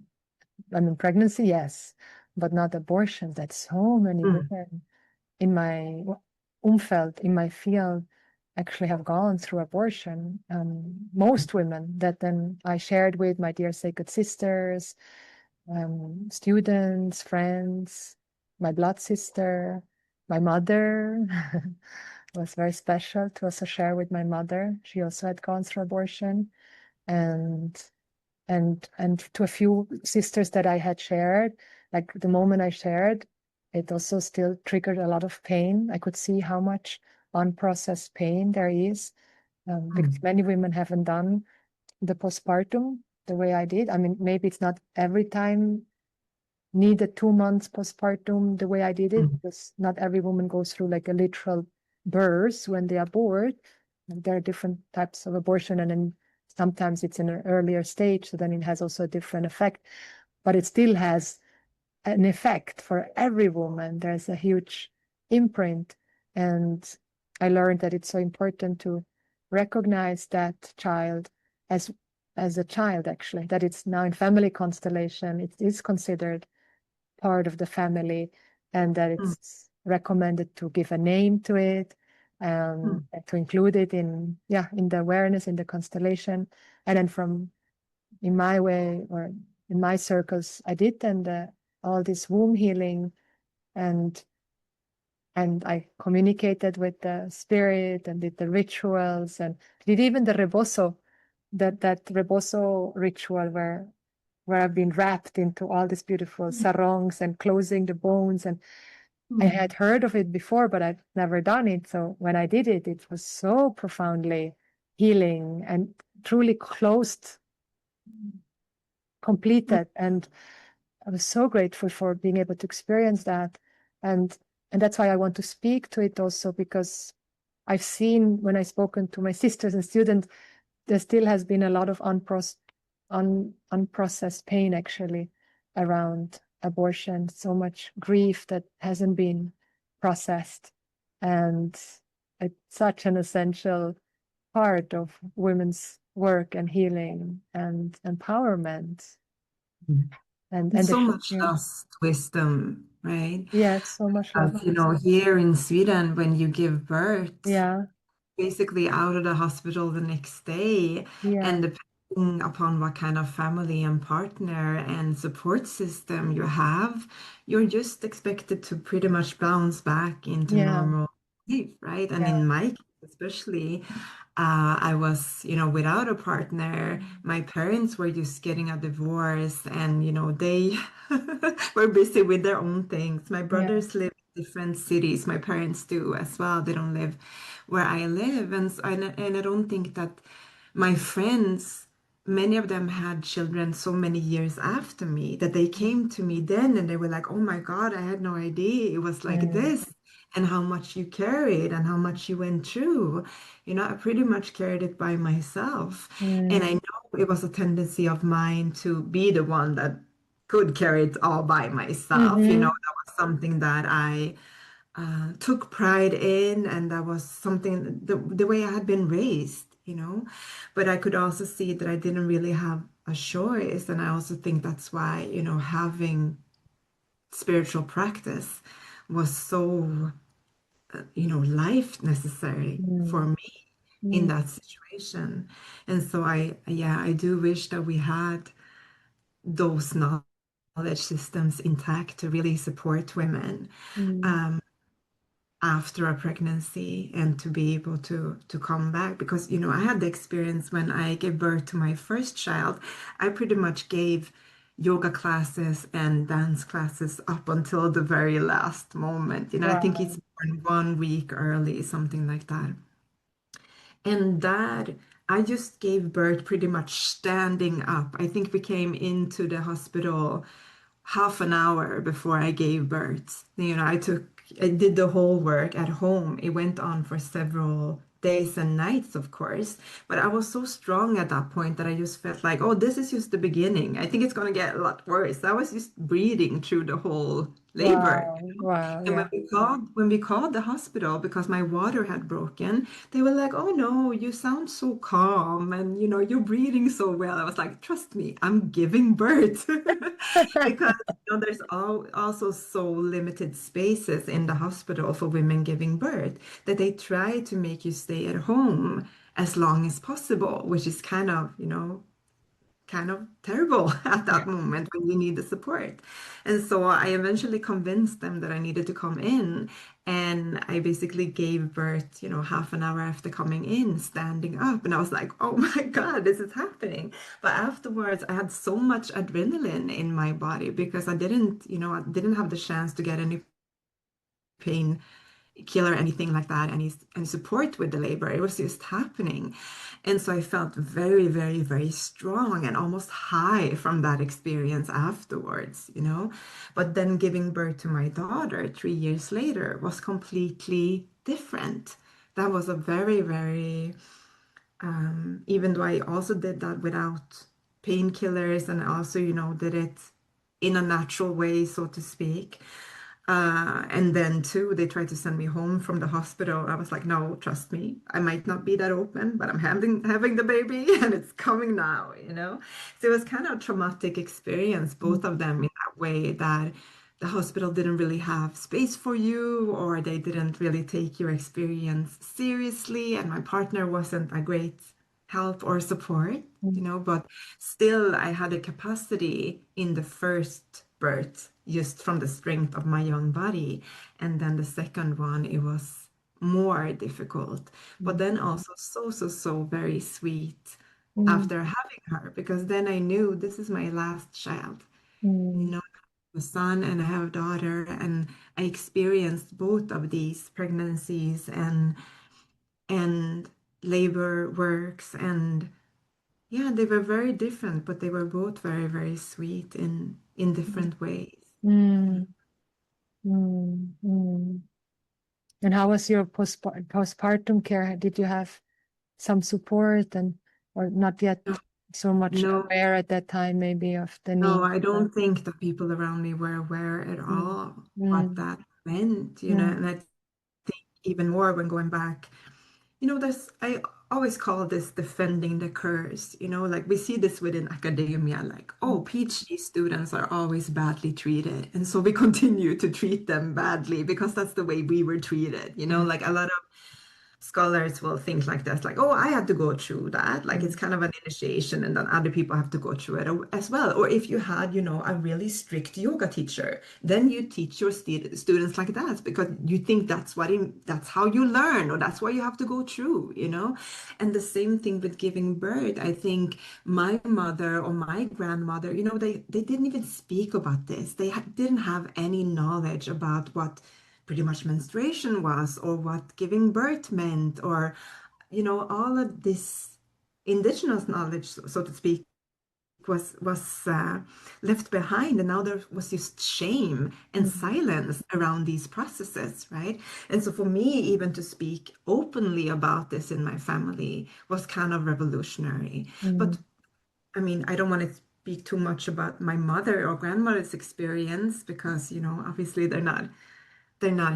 I mean, pregnancy, yes, but not abortions, that so many Mm. women in my umfeld, in my field, actually have gone through abortion. Most women that then I shared with, my dear sacred sisters, students, friends, my blood sister, my mother. It was very special to also share with my mother. She also had gone through abortion. And and to a few sisters that I had shared, like the moment I shared, it also still triggered a lot of pain. I could see how much unprocessed pain there is, because many women haven't done the postpartum the way I did. I mean, maybe it's not every time needed 2 months postpartum the way I did it, Mm. because not every woman goes through like a literal birth when they abort. And there are different types of abortion, and then sometimes it's in an earlier stage, so then it has also a different effect. But it still has an effect for every woman. There's a huge imprint, and I learned that it's so important to recognize that child as a child, actually, that it's now in family constellation. It is considered part of the family, and that Mm. it's recommended to give a name to it, Mm. and to include it in the awareness, in the constellation. And then from in my way, or in my circles, I did then all this womb healing, and I communicated with the spirit and did the rituals, and did even the rebozo, that rebozo ritual where I've been wrapped into all these beautiful sarongs and closing the bones. And I Mm. had heard of it before, but I've never done it. So when I did it, it was so profoundly healing and truly closed, completed. And I was so grateful for being able to experience that. And that's why I want to speak to it also, because I've seen when I've spoken to my sisters and students, there still has been a lot of unprocessed pain actually around abortion, so much grief that hasn't been processed. And it's such an essential part of women's work and healing and empowerment. Mm. And And so much yeah, lost wisdom, right? yeah, so much love. As you know, here in Sweden, when you give birth, Yeah, basically out of the hospital the next day, yeah, and depending upon what kind of family and partner and support system you have, you're just expected to pretty much bounce back into yeah, normal life, right? And yeah, in my case, especially, I was, without a partner. My parents were just getting a divorce, and, they were busy with their own things. My yeah, brothers live in different cities. My parents do as well. They don't live where I live. And I don't think that my friends, many of them had children so many years after me that they came to me then and they were like, oh my God, I had no idea it was like mm, this, and how much you carried and how much you went through. I pretty much carried it by myself. And I mm, know it was a tendency of mine to be the one that could carry it all by myself. mm-hmm, That was something that I took pride in, and that was something the way I had been raised. But I could also see that I didn't really have a choice, and I also think that's why, having spiritual practice was so, life necessary for mm, me in mm, that situation. And so I do wish that we had those knowledge systems intact to really support women. mm, Um, After a pregnancy, and to be able to come back, because I had the experience when I gave birth to my first child. I pretty much gave yoga classes and dance classes up until the very last moment. I think it's wow, born 1 week early, something like that. And that, I just gave birth pretty much standing up. I think we came into the hospital half an hour before I gave birth. I did the whole work at home. It went on for several days and nights, of course, but I was so strong at that point that I just felt like, oh, this is just the beginning. I think it's going to get a lot worse. I was just breathing through the whole labor. wow, wow, And yeah. when we called the hospital because my water had broken, they were like, "Oh no, you sound so calm, and you're breathing so well." I was like, "Trust me, I'm giving birth." Because there's also so limited spaces in the hospital for women giving birth that they try to make you stay at home as long as possible, which is kind of, kind of terrible at that moment when you need the support. And so I eventually convinced them that I needed to come in. And I basically gave birth, half an hour after coming in, standing up. And I was like, oh my God, this is happening. But afterwards, I had so much adrenaline in my body because I didn't have the chance to get any pain killer or anything like that, any support with the labor. It was just happening. And so I felt very, very, very strong and almost high from that experience afterwards. But then giving birth to my daughter 3 years later was completely different. That was a very, very, even though I also did that without painkillers and also, did it in a natural way, so to speak. And then too, they tried to send me home from the hospital. I was like, no, trust me, I might not be that open, but I'm having the baby and it's coming now. So it was kind of a traumatic experience, both of them in that way that the hospital didn't really have space for you, or they didn't really take your experience seriously. And my partner wasn't a great help or support, but still I had a capacity in the first birth just from the strength of my young body. And then the second one, it was more difficult, but then also so, so, so very sweet Mm, after having her, because then I knew this is my last child. You mm, know, I have a son and I have a daughter, and I experienced both of these pregnancies and labor works, and yeah, they were very different, but they were both very, very sweet in different ways. mm, mm, mm. And how was your postpartum care? Did you have some support and or not No, yet so much no, aware at that time maybe of the no, need? I don't think the people around me were aware at Mm, all what mm, that meant, mm, and I think even more when going back. I always call this defending the curse, like we see this within academia, like, oh, PhD students are always badly treated. And so we continue to treat them badly because that's the way we were treated, mm, like a lot of scholars will think like this, like, oh, I had to go through that. Like it's mm, kind of an initiation, and then other people have to go through it as well. Or if you had, a really strict yoga teacher, then you teach your students like that because you think that's how you learn, or that's why you have to go through. And the same thing with giving birth. I think my mother or my grandmother, they didn't even speak about this. They didn't have any knowledge about what pretty much menstruation was, or what giving birth meant, or all of this indigenous knowledge, so to speak, was left behind, and now there was just shame and mm, silence around these processes, right? And so for me, even to speak openly about this in my family was kind of revolutionary. mm, But I mean, I don't want to speak too much about my mother or grandmother's experience because, obviously they're not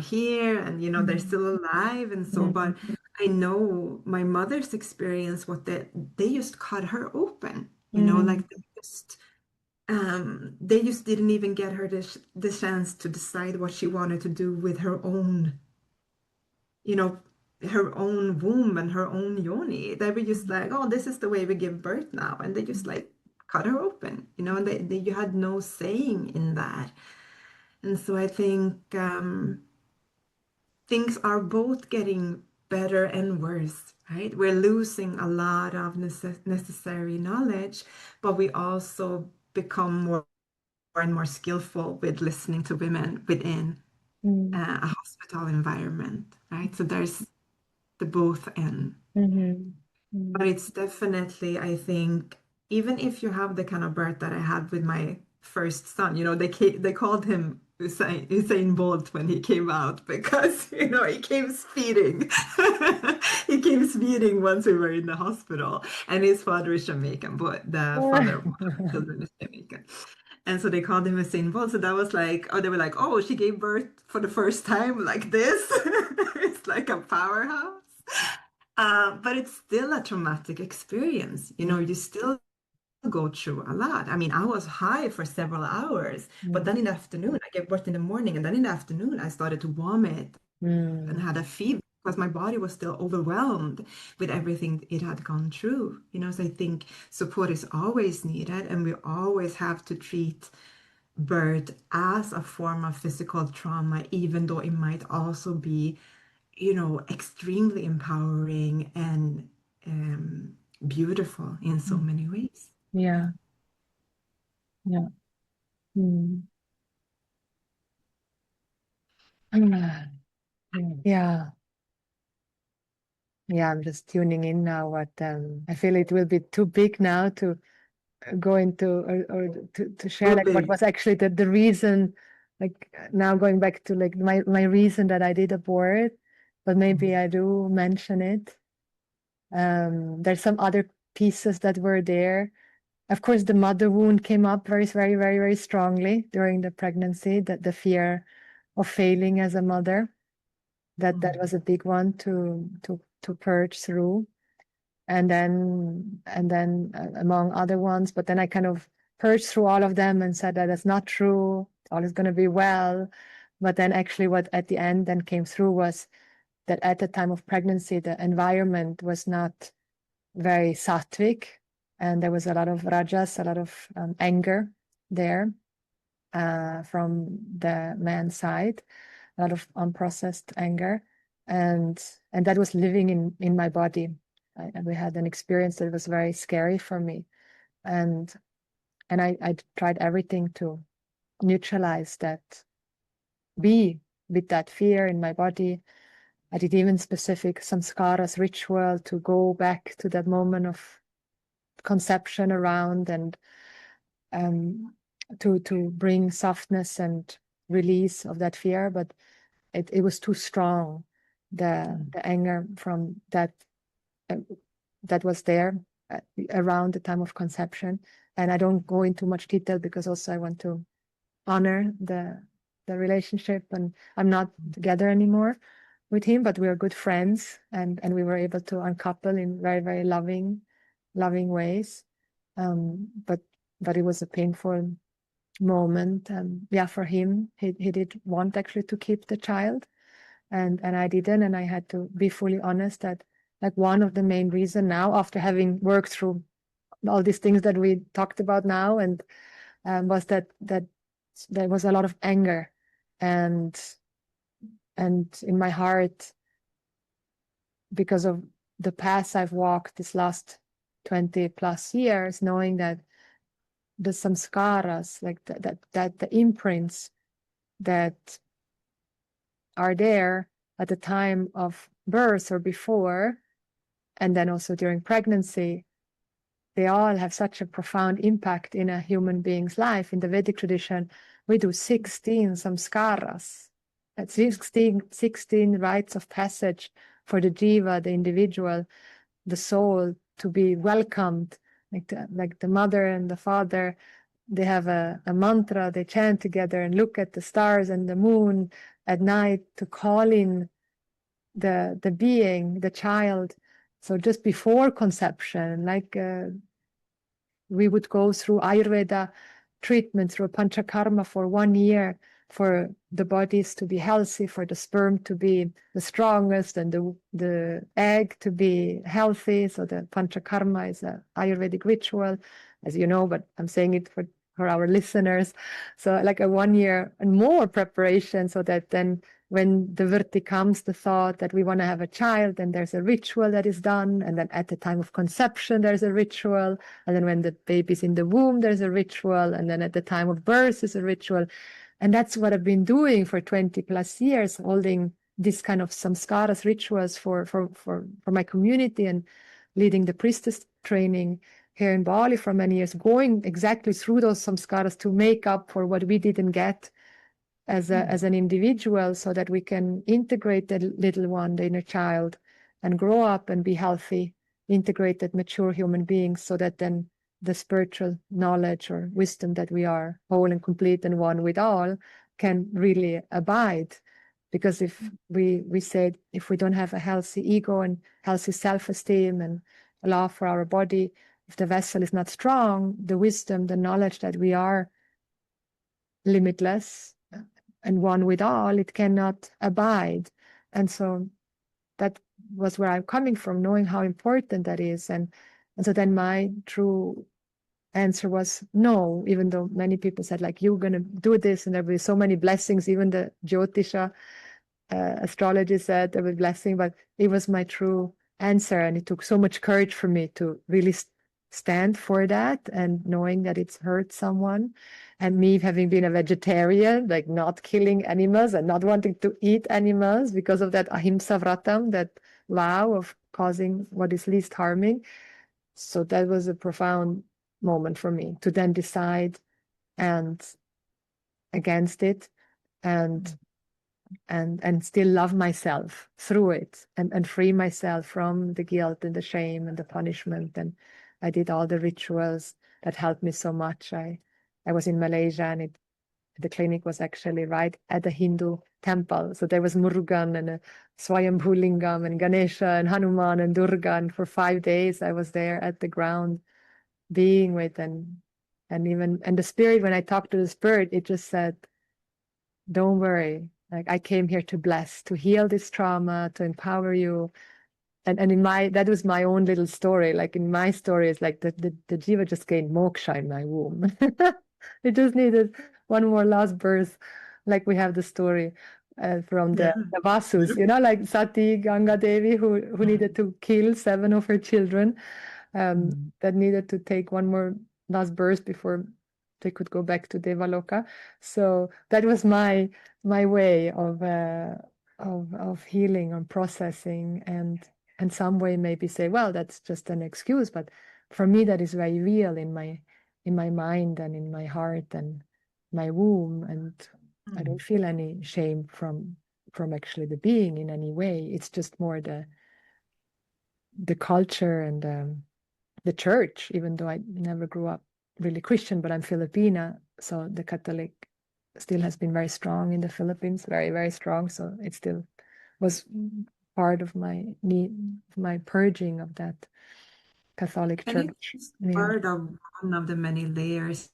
here, and they're mm, still alive, and so, but mm, I know my mother's experience, what they just cut her open, mm, like they just didn't even get her the chance to decide what she wanted to do with you know her own womb and her own yoni. They were just like, oh, this is the way we give birth now, and they just like cut her open, and you had no saying in that. And so I think things are both getting better and worse, right? We're losing a lot of necessary knowledge, but we also become more and more skillful with listening to women within mm, a hospital environment, right? So there's the both end. mm, But mm, it's definitely, I think, even if you have the kind of birth that I had with my first son, they called him Usain Bolt when he came out because, he came speeding. He came speeding once we were in the hospital, and his father is Jamaican, but the father of my children is Jamaican. And so they called him Usain Bolt. So that was like, oh, they were like, oh, she gave birth for the first time like this. It's like a powerhouse. But it's still a traumatic experience. You still go through a lot. I mean, I was high for several hours, but then in the afternoon, I gave birth in the morning, and then in the afternoon, I started to vomit and mm, had a fever. because my body was still overwhelmed with everything it had gone through. So I think support is always needed, and we always have to treat birth as a form of physical trauma, even though it might also be, extremely empowering and beautiful in so many ways. Yeah. Yeah. Mm. Yeah. Yeah, I'm just tuning in now. What I feel it will be too big now to go into or to share like what was actually the reason, like now going back to like my reason that I did abort, but maybe I do mention it. There's some other pieces that were there. Of course, the mother wound came up very, very, very, very strongly during the pregnancy, that the fear of failing as a mother, that was a big one to purge through. And then among other ones, but then I kind of purged through all of them and said that that's not true, all is going to be well. But then actually what at the end then came through was that at the time of pregnancy, the environment was not very sattvic, and there was a lot of rajas, a lot of anger there from the man's side, a lot of unprocessed anger, and that was living in my body. And we had an experience that was very scary for me, and I tried everything to neutralize that, be with that fear in my body. I did even specific samskaras ritual to go back to that moment of conception around, and to bring softness and release of that fear. But it was too strong, the anger from that was there around the time of conception. And I don't go into much detail because also I want to honor the relationship, and I'm not together anymore with him, but we are good friends, and we were able to uncouple in very, very loving ways. But it was a painful moment. Yeah, for him, he did want actually to keep the child, and I didn't, and I had to be fully honest that like one of the main reason now, after having worked through all these things that we talked about now, and was that there was a lot of anger and in my heart, because of the path I've walked this last 20 plus years, knowing that the samskaras, like that the imprints that are there at the time of birth or before, and then also during pregnancy, they all have such a profound impact in a human being's life. In the Vedic tradition, we do 16 samskaras, 16 rites of passage for the jiva, the individual, the soul, to be welcomed. Like the mother and the father, they have a mantra, they chant together and look at the stars and the moon at night to call in the being, the child. So just before conception, like we would go through Ayurveda treatment, through a panchakarma for 1 year, for the bodies to be healthy, for the sperm to be the strongest, and the egg to be healthy. So the panchakarma is an Ayurvedic ritual, as you know, but I'm saying it for our listeners. So like a 1 year and more preparation, so that then when the virti comes, the thought that we want to have a child, then there's a ritual that is done. And then at the time of conception, there's a ritual. And then when the baby's in the womb, there's a ritual. And then at the time of birth is a ritual. And that's what I've been doing for 20 plus years, holding this kind of samskaras rituals for my community, and leading the priestess training here in Bali for many years, going exactly through those samskaras to make up for what we didn't get as an individual, so that we can integrate the little one, the inner child, and grow up and be healthy, integrated, mature human beings, so that then the spiritual knowledge or wisdom that we are whole and complete and one with all can really abide. Because if we said, if we don't have a healthy ego and healthy self-esteem and love for our body, if the vessel is not strong, the wisdom, the knowledge that we are limitless and one with all, it cannot abide. And so that was where I'm coming from, knowing how important that is. And so then my true answer was no, even though many people said, like, you're going to do this and there will be so many blessings. Even the Jyotisha astrology said there will be blessing, but it was my true answer. And it took so much courage for me to really stand for that, and knowing that it's hurt someone, and me having been a vegetarian, like not killing animals and not wanting to eat animals because of that ahimsa vratam, that vow of causing what is least harming. So that was a profound moment for me to then decide and against it, and still love myself through it, and free myself from the guilt and the shame and the punishment. And I did all the rituals that helped me so much. I was in Malaysia, and the clinic was actually right at the Hindu temple. So there was Murugan and a Swayambhu Lingam and Ganesha and Hanuman and Durga. And for 5 days I was there at the ground being with, and the spirit, when I talked to the spirit, it just said, don't worry. Like, I came here to bless, to heal this trauma, to empower you. And that was my own little story. Like, in my story, it's like the jiva just gained moksha in my womb. It just needed one more last birth. Like, we have the story from Yeah. the Vasus, like Sati Ganga Devi, who needed to kill 7 of her children, that needed to take one more last birth before they could go back to Devaloka. So that was my way of healing and processing, and some way maybe say, well, that's just an excuse, but for me that is very real in my mind and in my heart and my womb, and I don't feel any shame from actually the being in any way. It's just more the culture and the church, even though I never grew up really Christian, but I'm Filipina, so the Catholic still has been very strong in the Philippines, very, very strong. So it still was part of my purging of that Catholic And church. it's Yeah. part of one of the many layers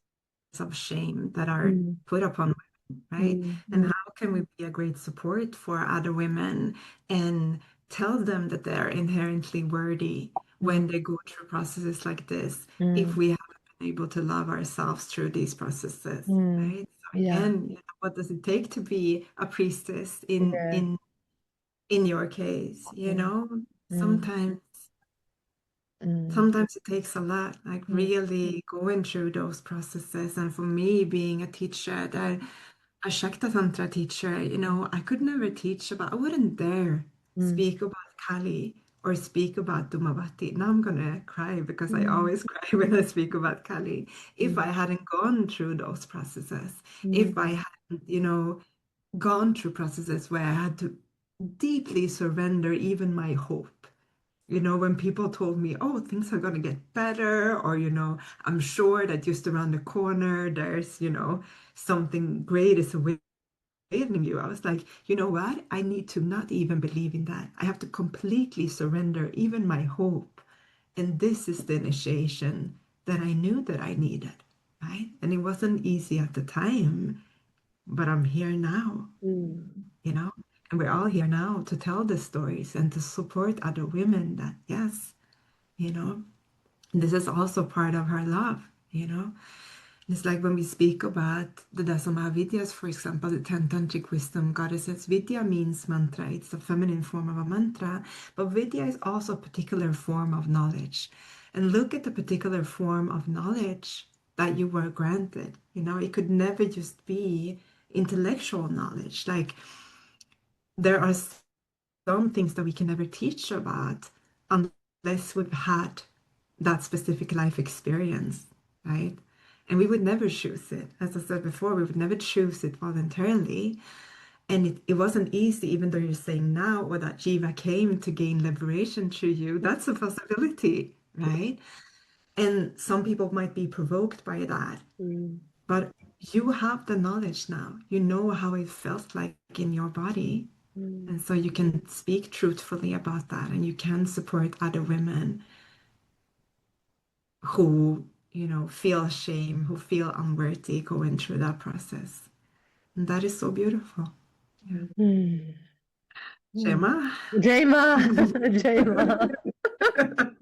of shame that are Mm, put upon women, right? mm, And mm, how can we be a great support for other women and tell them that they're inherently worthy when mm, they go through processes like this, if mm, we haven't been able to love ourselves through these processes, mm. right? So Yeah. again, what does it take to be a priestess Yeah. in your case? Mm, mm, Sometimes mm, sometimes it takes a lot, like mm, really going through those processes. And for me, being a teacher, a Shakta Tantra teacher, I could never teach about, I wouldn't dare mm, speak about Kali or speak about Dumavati. Now I'm gonna cry because I mm, always cry when I speak about Kali. If I mm, hadn't gone through those processes, mm, if I hadn't, gone through processes where I had to deeply surrender even my hope. When people told me, oh, things are going to get better, or, I'm sure that just around the corner, there's, something great is awaiting you. I was like, you know what? I need to not even believe in that. I have to completely surrender even my hope. And this is the initiation that I knew that I needed, right? And it wasn't easy at the time, but I'm here now, mm, you know? And we're all here now to tell the stories and to support other women that, yes, you know, this is also part of her love. It's like when we speak about the Dasamavidyas, for example, the 10 tantric wisdom goddesses. Vidya means mantra. It's the feminine form of a mantra, but Vidya is also a particular form of knowledge. And look at the particular form of knowledge that you were granted. It could never just be intellectual knowledge. Like, there are some things that we can never teach about unless we've had that specific life experience, right? And we would never choose it. As I said before, we would never choose it voluntarily. And it wasn't easy, even though you're saying now, or that Jiva came to gain liberation through you. That's a possibility, right? And some people might be provoked by that. mm, But you have the knowledge now. You know how it felt like in your body. mm, And so you can speak truthfully about that, and you can support other women who, feel shame, who feel unworthy going through that process. And that is so beautiful. Yeah. mm. Shema. Jema. Jema.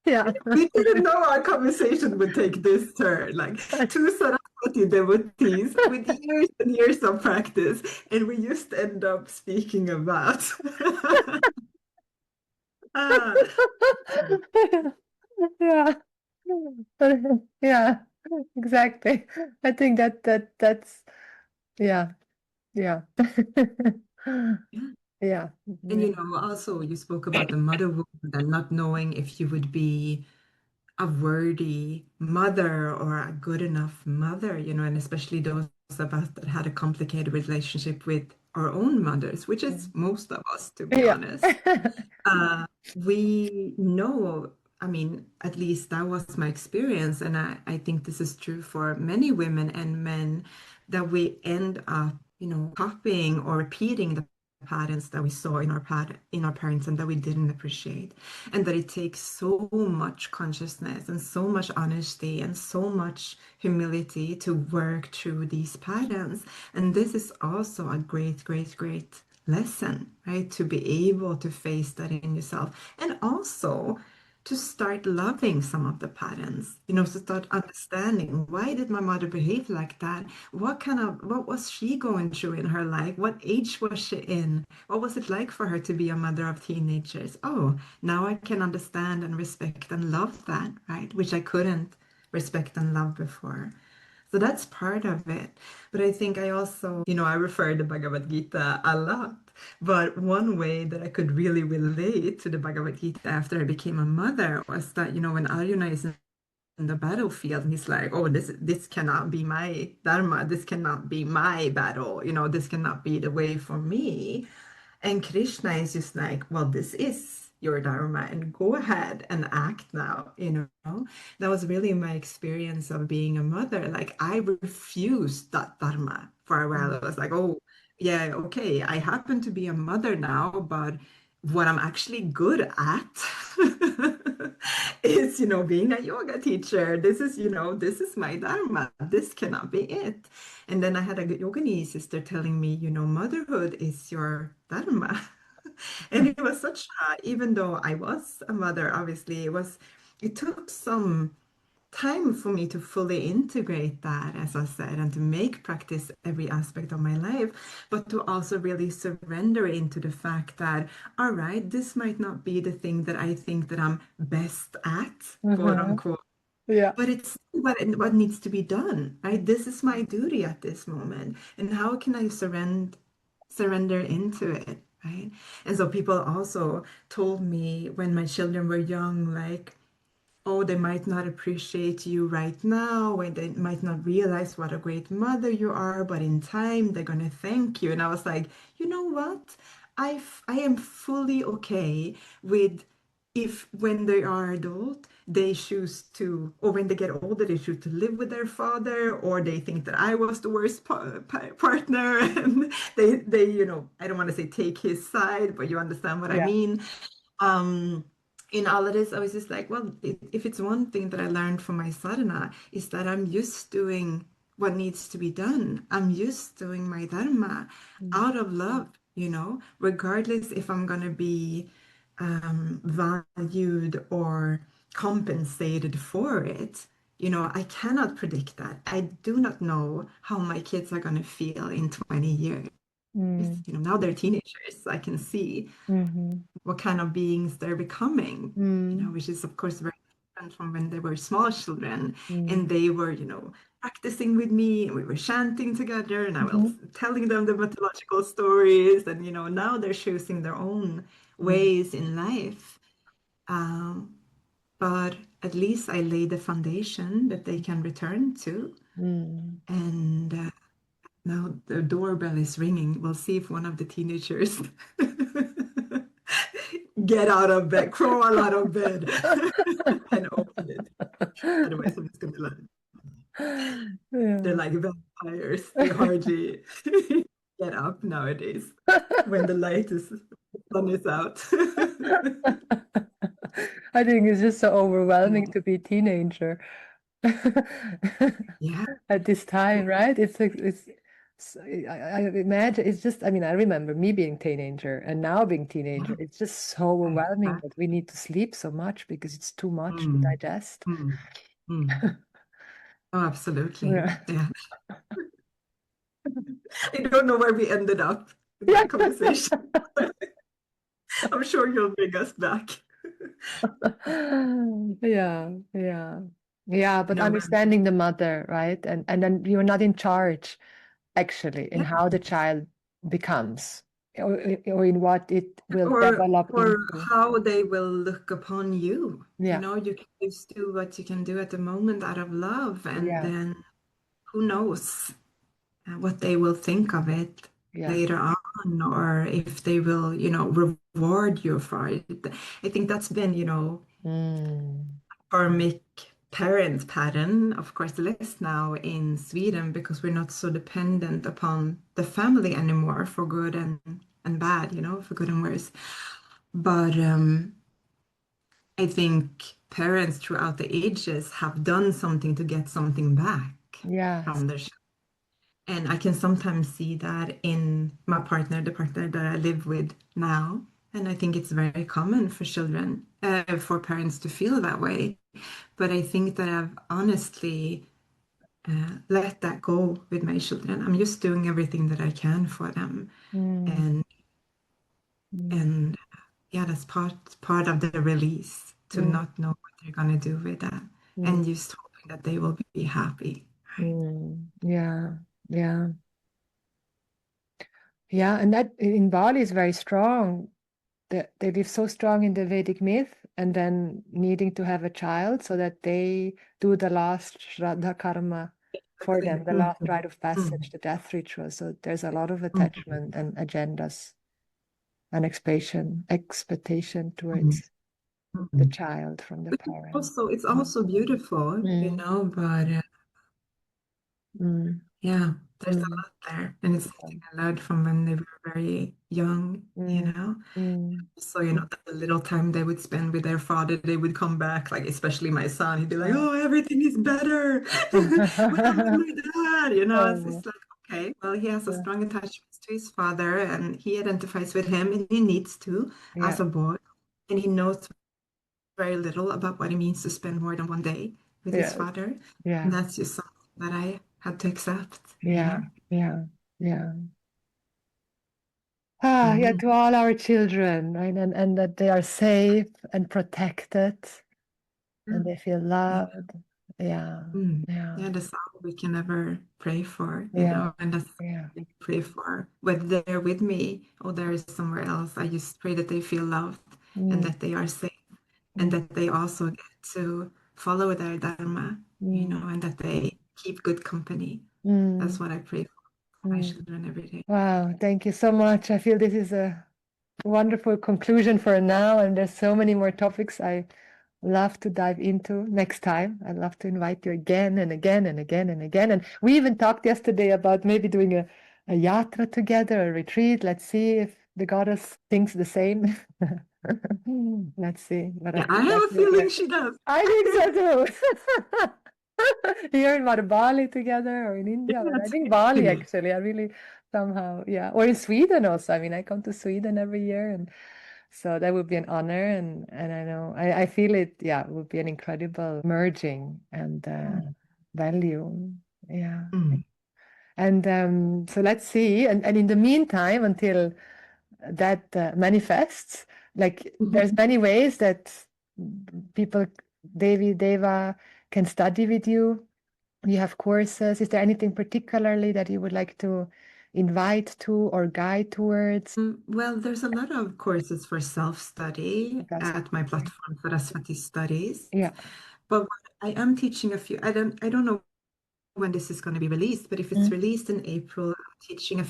Yeah. We didn't know our conversation would take this turn. Like two Saraswati devotees with years and years of practice, and we just end up speaking about. Ah, Yeah. Yeah. Exactly. I think that's yeah. Yeah. yeah. Yeah. And Yeah. also you spoke about the motherhood and not knowing if you would be a worthy mother or a good enough mother, and especially those of us that had a complicated relationship with our own mothers, which is most of us, to be Yeah. honest. We know, I mean, at least that was my experience, and I think this is true for many women and men, that we end up, copying or repeating the patterns that we saw in our parents and that we didn't appreciate, and that it takes so much consciousness and so much honesty and so much humility to work through these patterns. And this is also a great, great, great lesson, right? To be able to face that in yourself, and also to start loving some of the patterns, to start understanding, why did my mother behave like that? What was she going through in her life? What age was she in? What was it like for her to be a mother of teenagers? Oh, now I can understand and respect and love that, right? Which I couldn't respect and love before. So that's part of it. But I think I also, I refer to Bhagavad Gita a lot. But one way that I could really relate to the Bhagavad Gita after I became a mother was that, when Arjuna is in the battlefield and he's like, oh, this cannot be my dharma. This cannot be my battle. This cannot be the way for me. And Krishna is just like, well, this is your dharma and go ahead and act now. That was really my experience of being a mother. Like I refused that dharma for a while. I was like, oh, yeah, okay, I happen to be a mother now, but what I'm actually good at is, being a yoga teacher. This is my dharma. This cannot be it. And then I had a yogini sister telling me, motherhood is your dharma. And it was even though I was a mother, obviously, it took some time for me to fully integrate that, as I said, and to make practice every aspect of my life, but to also really surrender into the fact that, all right, this might not be the thing that I think that I'm best at, quote unquote, Yeah. but it's what needs to be done, right? This is my duty at this moment. And how can I surrender into it, right? And so people also told me when my children were young, like, oh, they might not appreciate you right now, and they might not realize what a great mother you are, but in time they're going to thank you. And I was like, you know what? I am fully okay with if when they are adult, they choose to, or when they get older, they choose to live with their father, or they think that I was the worst partner, and I don't want to say take his side, but you understand what I Yeah. mean. Um, in all of this, I was just like, well, if it's one thing that I learned from my sadhana, is that I'm just doing what needs to be done. I'm just doing my dharma out of love, regardless if I'm going to be valued or compensated for it. I cannot predict that. I do not know how my kids are going to feel in 20 years. Now they're teenagers. I can see Mm-hmm. what kind of beings they're becoming, which is of course very different from when they were small children and they were, practicing with me and we were chanting together and I was telling them the mythological stories and, now they're choosing their own ways in life. But at least I laid the foundation that they can return to. And now the doorbell is ringing. We'll see if one of the teenagers get out of bed, crawl out of bed, and open it. Otherwise, I'm just gonna be like, they're like vampires. They hardly get up nowadays when the sun is out. I think it's just so overwhelming to be a teenager Yeah. at this time, right? It's like it's So I imagine it's just, I mean, I remember me being teenager and now being teenager. It's just so overwhelming that we need to sleep so much because it's too much to Mm, digest. mm, mm. Oh, absolutely. Yeah. Yeah. I don't know where we ended up in Yeah. that conversation. I'm sure you'll bring us back. Yeah, yeah. Yeah, but No, but understanding the mother, right? And then you're not in charge actually in yeah. how the child becomes or in what it will develop Or into. how they will look upon you. You Yeah, know, you can just do what you can do at the moment out of love, and yeah, then who knows what they will think of it yeah. later on, or if they will, reward you for it. I think that's been, Mm, karmic parent pattern, of course, less now in Sweden because we're not so dependent upon the family anymore for good and bad, for good and worse. But I think parents throughout the ages have done something to get something back yes. from their children. And I can sometimes see that in my partner, the partner that I live with now. And I think it's very common for children, for parents to feel that way. But I think that I've honestly let that go with my children. I'm just doing everything that I can for them. Mm, And mm, and yeah, that's part of the release to mm, not know what they're gonna do with that. mm, And just hoping that they will be happy. Right? yeah, yeah. Yeah, and that in Bali is very strong. They live so strong in the Vedic myth and then needing to have a child so that they do the last Shraddha karma for Exactly. them, the last Mhm. rite of passage, Mhm. the death ritual. So there's a lot of Mhm. attachment and agendas and expectation Mhm. towards the Mhm. child from the Which is parent. also, it's Mm, also beautiful, mm, but mm, yeah, there's a mm, lot there. And it's something I learned from when they were very young, mm, mm, So, the little time they would spend with their father, they would come back, like especially my son, he'd be like, yeah. "Oh, everything is better when I'm with my dad." It's Oh, like, okay, well, he has a yeah, strong attachment to his father and he identifies with him and he needs to as yeah, a boy. And he knows very little about what it means to spend more than one day with his yeah, father. And yeah, that's just something that I had to accept. yeah, yeah, yeah. Ah, yeah, Mm, to all our children, right? And that they are safe and protected and mm, they feel yeah. loved. Yeah, Mm. yeah, Yeah, that's all we can ever pray for, yeah, and that's yeah, what I pray for. Whether they're with me or they're somewhere else, I just pray that they feel loved and mm, that they are safe and mm, that they also get to follow their dharma, mm, and that they keep good company. That's mm, what I pray for my mm. children every day. Wow, thank you so much. I feel this is a wonderful conclusion for now, and there's so many more topics I love to dive into next time. I'd love to invite you again and again and again and again. And we even talked yesterday about maybe doing a yatra together, a retreat. Let's see if the goddess thinks the same. Let's see. But I Yeah, I think have a yeah, feeling she does. I think so too. Here in Bali together or in India, but I Yes, think Bali really. actually. I really somehow, yeah, or in Sweden also. I mean, I come to Sweden every year, and so that would be an honor. And I know I feel it. Yeah, it would be an incredible merging and Mm, value. Yeah, mm, and so let's see. And in the meantime, until that manifests, like there's mhm. many ways that people, Devi Deva, can study with you. You have courses. Is there anything particularly that you would like to invite to or guide towards? Well, there's a lot of courses for self-study That's at my platform, Saraswati Studies. yeah. But what I am teaching a few, I don't know when this is going to be released, but if it's Mm, released in April, I'm teaching a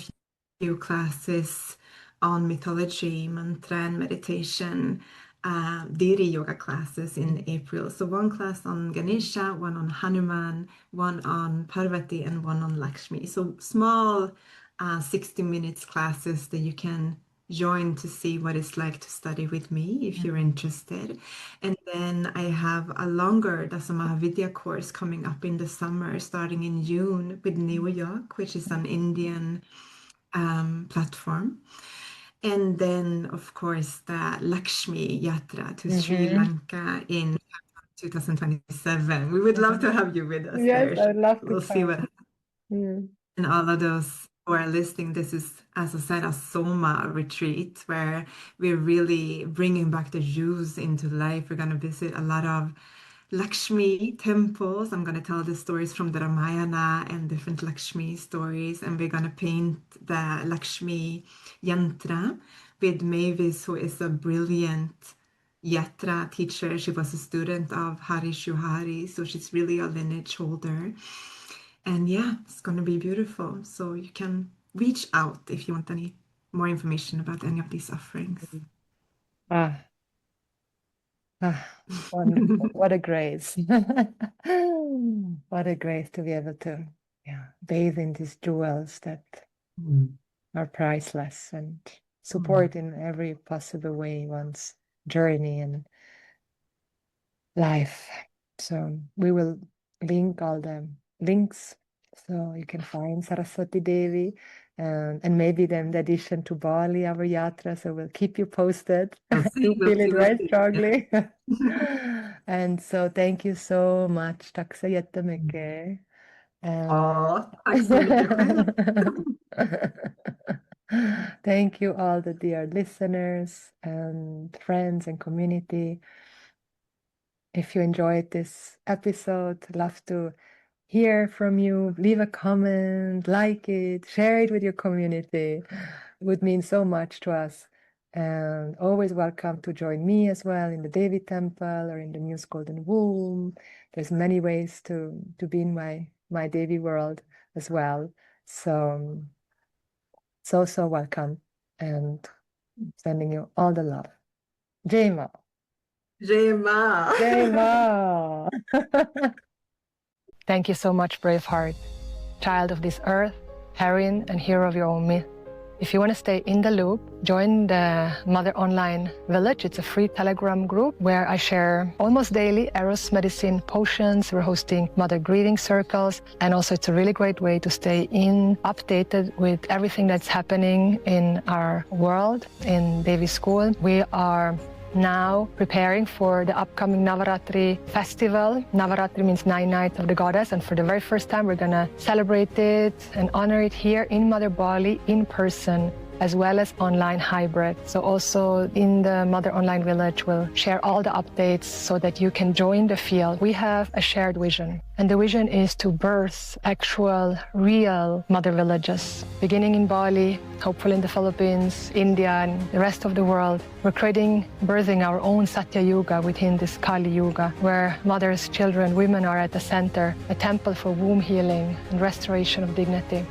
few classes on mythology, mantra, and meditation, Diri yoga classes in April. So one class on Ganesha, one on Hanuman, one on Parvati, and one on Lakshmi. So small 60 minutes classes that you can join to see what it's like to study with me if you're interested. And then I have a longer Dasamahavidya course coming up in the summer, starting in June with New York, which is an Indian platform. And then, of course, the Lakshmi Yatra to Sri Lanka in 2027. We would love to have you with us Yes, there. I would love to We'll see what. come. And all of those who are listening, this is, as I said, a Soma retreat where we're really bringing back the Jews into life. We're going to visit a lot of Lakshmi temples. I'm going to tell the stories from the Ramayana and different Lakshmi stories. And we're going to paint the Lakshmi yantra with Mavis, who is a brilliant yatra teacher. She was a student of Hari Shuhari, so she's really a lineage holder. And yeah, it's going to be beautiful. So you can reach out if you want any more information about any of these offerings. Wonderful. What a grace. What a grace to be able to bathe in these jewels that are priceless and support in every possible way one's journey and life. So we will link all the links so you can find Saraswati Devi and maybe then the addition to Bali, our yatra. So we'll keep you posted. I do feel it very strongly. And so thank you so much. Tack så jättemycket. Tack så mycket själv. Thank you all the dear listeners and friends and community. If you enjoyed this episode, love to hear from you. Leave a comment, like it, share it with your community. It would mean so much to us. And always welcome to join me as well in the Devi Temple or in the Muse Golden Womb. There's many ways to be in my Devi world as well. So welcome and sending you all the love. Jai Ma. Jai Ma. Jai Ma. Thank you so much, brave heart, child of this earth, heroine and hero of your own myth. If you want to stay in the loop, join the Mother Online Village. It's a free Telegram group where I share almost daily Eros medicine potions. We're hosting Mother Greeting Circles. And also it's a really great way to stay updated with everything that's happening in our world, in Devi School. We are now preparing for the upcoming Navaratri festival. Navaratri means 9 nights of the goddess, and for the very first time we're gonna celebrate it and honor it here in Mother Bali in person, as well as online hybrid. So also in the Mother Online Village, we'll share all the updates so that you can join the field. We have a shared vision, and the vision is to birth actual, real mother villages, beginning in Bali, hopefully in the Philippines, India, and the rest of the world. We're birthing our own Satya Yuga within this Kali Yuga, where mothers, children, women are at the center, a temple for womb healing and restoration of dignity.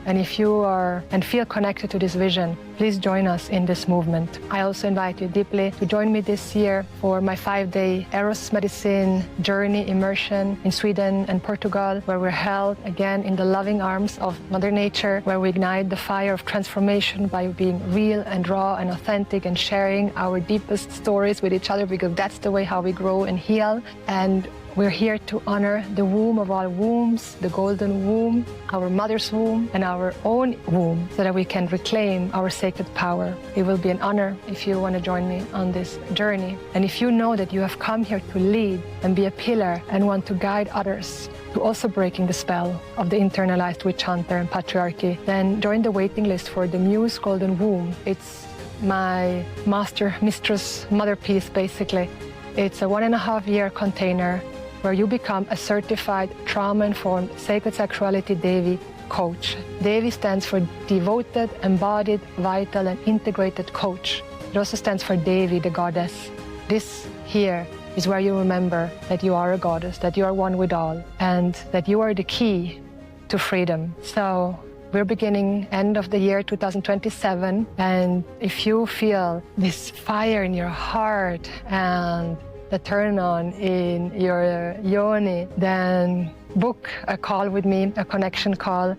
And if you are and feel connected to this vision, please join us in this movement. I also invite you deeply to join me this year for my 5-day Eros medicine journey immersion in Sweden and Portugal, where we're held again in the loving arms of Mother Nature, where we ignite the fire of transformation by being real and raw and authentic and sharing our deepest stories with each other, because that's the way how we grow and heal. And we're here to honor the womb of all wombs, the golden womb, our mother's womb, and our own womb, so that we can reclaim our sacred power. It will be an honor if you want to join me on this journey. And if you know that you have come here to lead and be a pillar and want to guide others to also breaking the spell of the internalized witch hunter and patriarchy, then join the waiting list for the Muse Golden Womb. It's my mistress, mother piece, basically. It's a 1.5-year container where you become a certified trauma-informed sacred sexuality Devi coach. Devi stands for devoted, embodied, vital, and integrated coach. It also stands for Devi, the goddess. This here is where you remember that you are a goddess, that you are one with all, and that you are the key to freedom. So we're beginning end of the year 2027, and if you feel this fire in your heart and the turn on in your yoni, then book a call with me, a connection call,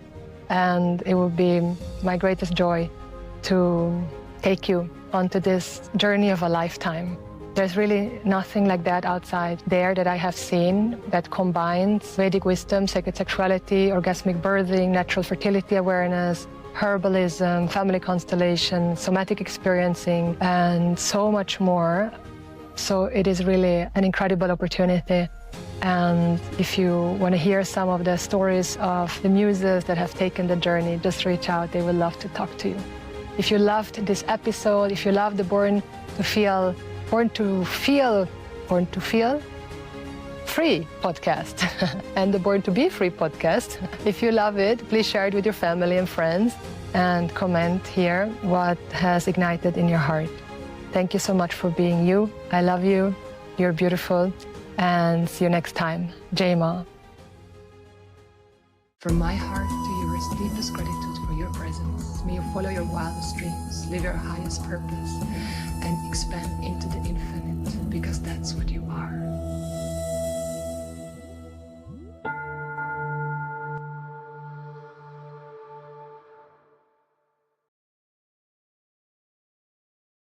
and it will be my greatest joy to take you onto this journey of a lifetime. There's really nothing like that outside there that I have seen that combines Vedic wisdom, sacred sexuality, orgasmic birthing, natural fertility awareness, herbalism, family constellation, somatic experiencing, and so much more. So it is really an incredible opportunity. And if you want to hear some of the stories of the muses that have taken the journey, just reach out. They would love to talk to you. If you loved this episode, if you love the Born to Feel Free podcast and the Born to Be Free podcast, if you love it, please share it with your family and friends and comment here what has ignited in your heart. Thank you so much for being you. I love you. You're beautiful. And see you next time. Jai Ma. From my heart to yours, deepest gratitude for your presence. May you follow your wildest dreams, live your highest purpose, and expand into the infinite, because that's what you are.